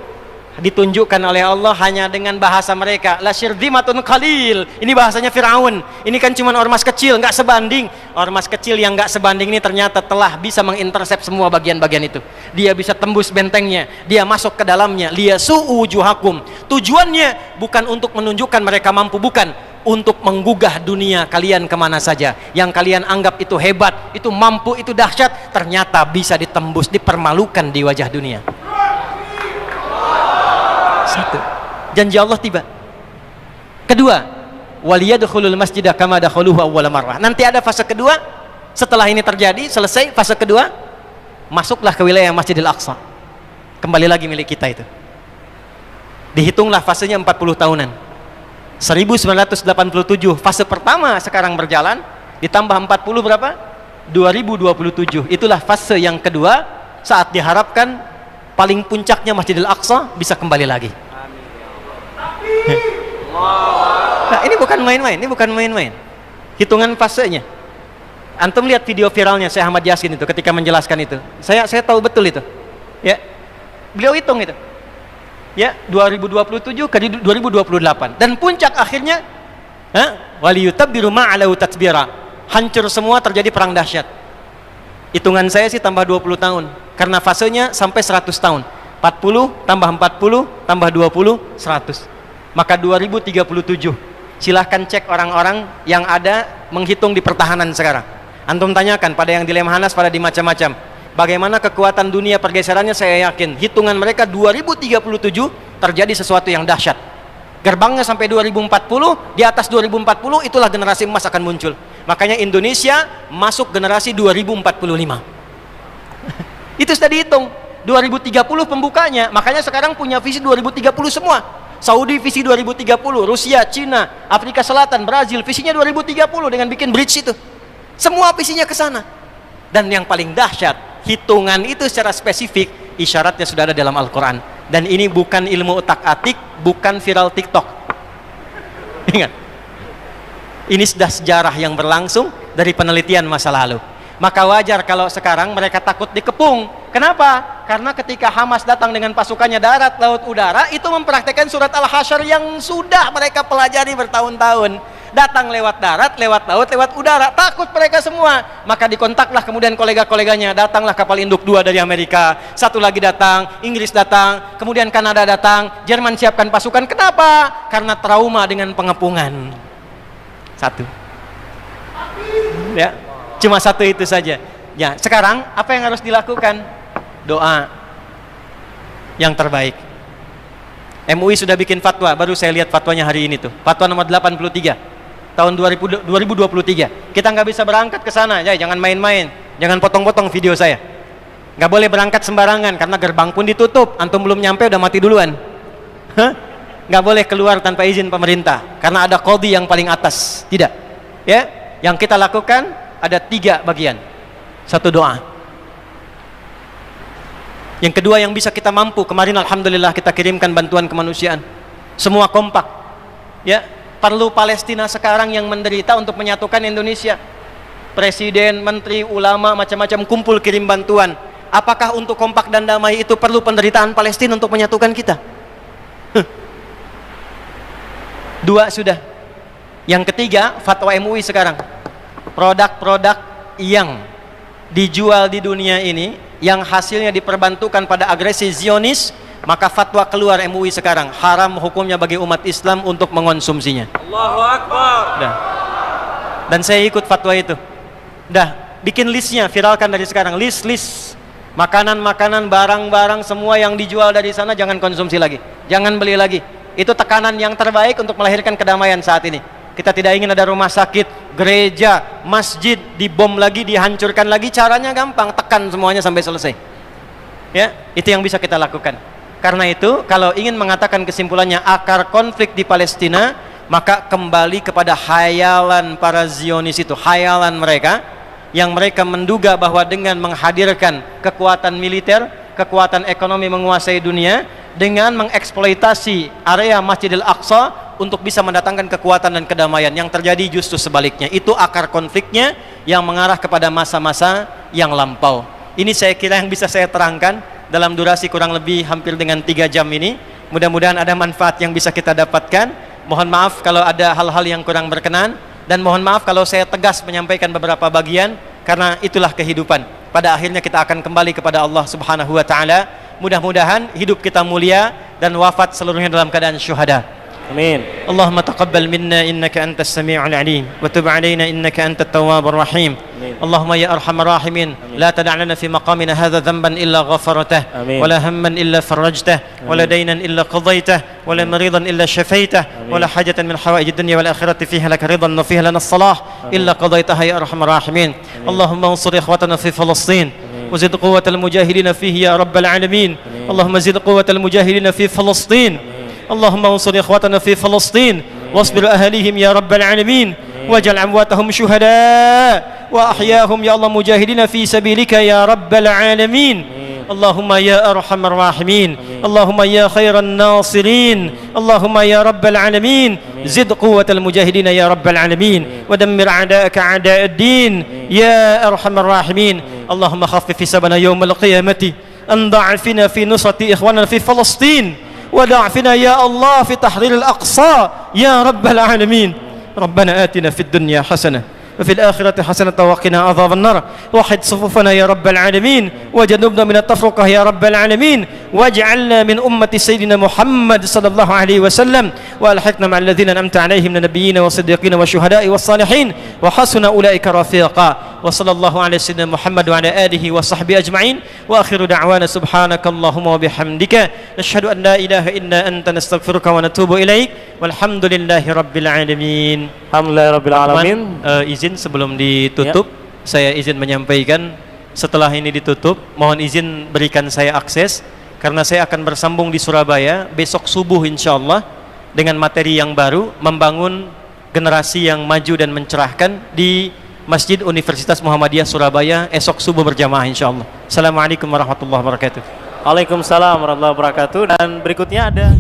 ditunjukkan oleh Allah hanya dengan bahasa mereka, la syirzimatun qalil. Ini bahasanya Firaun. Ini kan cuma ormas kecil, nggak sebanding. Ormas kecil yang nggak sebanding ini ternyata telah bisa mengintersep semua bagian-bagian itu. Dia bisa tembus bentengnya, dia masuk ke dalamnya. Liyasu'u wujuhakum. Tujuannya bukan untuk menunjukkan mereka mampu, bukan, untuk menggugah dunia kalian kemana saja. Yang kalian anggap itu hebat, itu mampu, itu dahsyat, ternyata bisa ditembus, dipermalukan di wajah dunia. 1, janji Allah tiba. Kedua, waliyadkhulul masjida kama dakhaluhu awwal marrah. Nanti ada fase kedua. Setelah ini terjadi, selesai fase kedua, masuklah ke wilayah Masjidil Aqsa. Kembali lagi milik kita itu. Dihitunglah fasenya 40 tahunan. 1987 fase pertama sekarang berjalan, ditambah 40 berapa? 2027. Itulah fase yang kedua, saat diharapkan paling puncaknya Masjidil Aqsa bisa kembali lagi. Nah, ini bukan main-main, ini bukan main-main. Hitungan fasenya. Antum lihat video viralnya Syekh Ahmad Yasin itu ketika menjelaskan itu. Saya tahu betul itu. Ya. Beliau hitung itu. Ya, 2027 ke 2028 dan puncak akhirnya waliyutabbiru ma 'alau tatbira. Hancur semua, terjadi perang dahsyat. Hitungan saya sih tambah 20 tahun. Karena fasenya sampai 100 tahun. 40 tambah 40 tambah 20, 100. Maka 2037. Silahkan cek orang-orang yang ada menghitung di pertahanan sekarang. Antum tanyakan pada yang di Lemhanas, pada di macam-macam. Bagaimana kekuatan dunia pergeserannya, saya yakin. Hitungan mereka 2037 terjadi sesuatu yang dahsyat. Gerbangnya sampai 2040, di atas 2040 itulah generasi emas akan muncul. Makanya Indonesia masuk generasi 2045. Itu sudah dihitung 2030 pembukanya. Makanya sekarang punya visi 2030 semua. Saudi visi 2030, Rusia, Cina, Afrika Selatan, Brazil visinya 2030 dengan bikin bridge itu. Semua visinya ke sana. Dan yang paling dahsyat, hitungan itu secara spesifik isyaratnya sudah ada dalam Al-Qur'an. Dan ini bukan ilmu utak-atik, bukan viral TikTok. Ingat. Ini sudah sejarah yang berlangsung dari penelitian masa lalu. Maka wajar kalau sekarang mereka takut dikepung. Kenapa? Karena ketika Hamas datang dengan pasukannya darat, laut, udara, itu mempraktekkan surat Al-Hasyr yang sudah mereka pelajari bertahun-tahun. Datang lewat darat, lewat laut, lewat udara. Takut mereka semua. Maka dikontaklah kemudian kolega-koleganya. Datanglah kapal induk 2 dari Amerika. 1 lagi datang, Inggris datang, kemudian Kanada datang, Jerman siapkan pasukan. Kenapa? Karena trauma dengan pengepungan. 1. Ya. Cuma 1 itu saja. Ya, sekarang apa yang harus dilakukan? Doa yang terbaik. MUI sudah bikin fatwa, baru saya lihat fatwanya hari ini tuh. Fatwa nomor 83 tahun 2023. Kita nggak bisa berangkat ke sana, ya, jangan main-main. Jangan potong-potong video saya. Nggak boleh berangkat sembarangan karena gerbang pun ditutup. Antum belum nyampe udah mati duluan. Nggak boleh keluar tanpa izin pemerintah karena ada qadhi yang paling atas. Tidak. Ya, yang kita lakukan ada 3 bagian. 1 doa. Yang kedua yang bisa kita mampu, kemarin alhamdulillah kita kirimkan bantuan kemanusiaan. Semua kompak. Ya, perlu Palestina sekarang yang menderita untuk menyatukan Indonesia. Presiden, menteri, ulama, macam-macam kumpul kirim bantuan. Apakah untuk kompak dan damai itu perlu penderitaan Palestina untuk menyatukan kita? 2 sudah. Yang ketiga, fatwa MUI sekarang. Produk-produk yang dijual di dunia ini yang hasilnya diperbantukan pada agresi Zionis, maka fatwa keluar MUI sekarang, haram hukumnya bagi umat Islam untuk mengonsumsinya. Allahu Akbar. Dan saya ikut fatwa itu. Bikin listnya, viralkan dari sekarang, list makanan-makanan, barang-barang semua yang dijual dari sana jangan konsumsi lagi, jangan beli lagi. Itu tekanan yang terbaik untuk melahirkan kedamaian saat ini. Kita tidak ingin ada rumah sakit, gereja, masjid dibom lagi, dihancurkan lagi. Caranya gampang, tekan semuanya sampai selesai. Ya, itu yang bisa kita lakukan. Karena itu, kalau ingin mengatakan kesimpulannya akar konflik di Palestina, maka kembali kepada hayalan para Zionis itu, hayalan mereka yang mereka menduga bahwa dengan menghadirkan kekuatan militer, kekuatan ekonomi menguasai dunia, dengan mengeksploitasi area Masjidil Aqsa untuk bisa mendatangkan kekuatan dan kedamaian. Yang terjadi justru sebaliknya. Itu akar konfliknya yang mengarah kepada masa-masa yang lampau. Ini saya kira yang bisa saya terangkan dalam durasi kurang lebih hampir dengan 3 jam ini. Mudah-mudahan ada manfaat yang bisa kita dapatkan. Mohon maaf kalau ada hal-hal yang kurang berkenan, dan mohon maaf kalau saya tegas menyampaikan beberapa bagian, karena itulah kehidupan. Pada akhirnya kita akan kembali kepada Allah Subhanahu wa taala. Mudah-mudahan hidup kita mulia dan wafat seluruhnya dalam keadaan syuhada. Amin. Allahumma taqabbal minna innaka antas sami'ul alim wa tub 'alaina innaka antat tawwabur rahim. Allahumma ya arhamar rahimin, la tada' lana fi maqamina hadha dhanban illa ghafartah, wa la hamman illa farajtah, wa la daynan illa qadaytah, wa la maridan illa shafaitah, wa la hajatan min hawaijid dunya wal akhirati fiha lak ridan wa fiha lana salah illa qadaytaha ya arhamar rahimin. Allahumma ansur ikhwatana fi Falastin وزد قوة المجاهدين فيه يا رب العالمين. اللهم زد قوة المجاهدين في فلسطين. اللهم انصر إخواتنا في فلسطين واصبر أهليهم يا رب العالمين، واجعل أمواتهم شهداء وأحياهم يا الله مجاهدين في سبيلك يا رب العالمين. اللهم يا أرحم الراحمين، اللهم يا خير الناصرين، اللهم يا رب العالمين زد قوة المجاهدين يا رب العالمين، ودمر أعداءك أعداء الدين يا أرحم الراحمين. اللهم خفف حسابنا يوم القيامة، أن ضعفنا في نصرة إخواننا في فلسطين، وضعفنا يا الله في تحرير الأقصى يا رب العالمين. ربنا آتنا في الدنيا حسنة وفي الآخرة حسنة وقنا عذاب النار، وحد صفوفنا يا رب العالمين، وجنبنا من التفرقة يا رب العالمين، واجعلنا من أمة سيدنا محمد صلى الله عليه وسلم، وألحقنا مع الذين أنعمت عليهم من النبيين والصديقين والشهداء والصالحين وحسن أولئك رفيقا. وصلى الله على سيدنا محمد وعلى آله وصحبه أجمعين، وآخر دعوانا سبحانك اللهم وبحمدك نشهد أن لا إله إلا أنت نستغفرك ونتوب إليك والحمد لله رب العالمين. Alhamdulillah rabbil alamin. Izin sebelum ditutup, saya izin menyampaikan setelah ini ditutup, mohon izin berikan saya akses karena saya akan bersambung di Surabaya besok subuh insyaallah dengan materi yang baru, membangun generasi yang maju dan mencerahkan di Masjid Universitas Muhammadiyah Surabaya esok subuh berjamaah insyaallah. Assalamualaikum warahmatullahi wabarakatuh. Waalaikumsalam warahmatullahi wabarakatuh. Dan berikutnya ada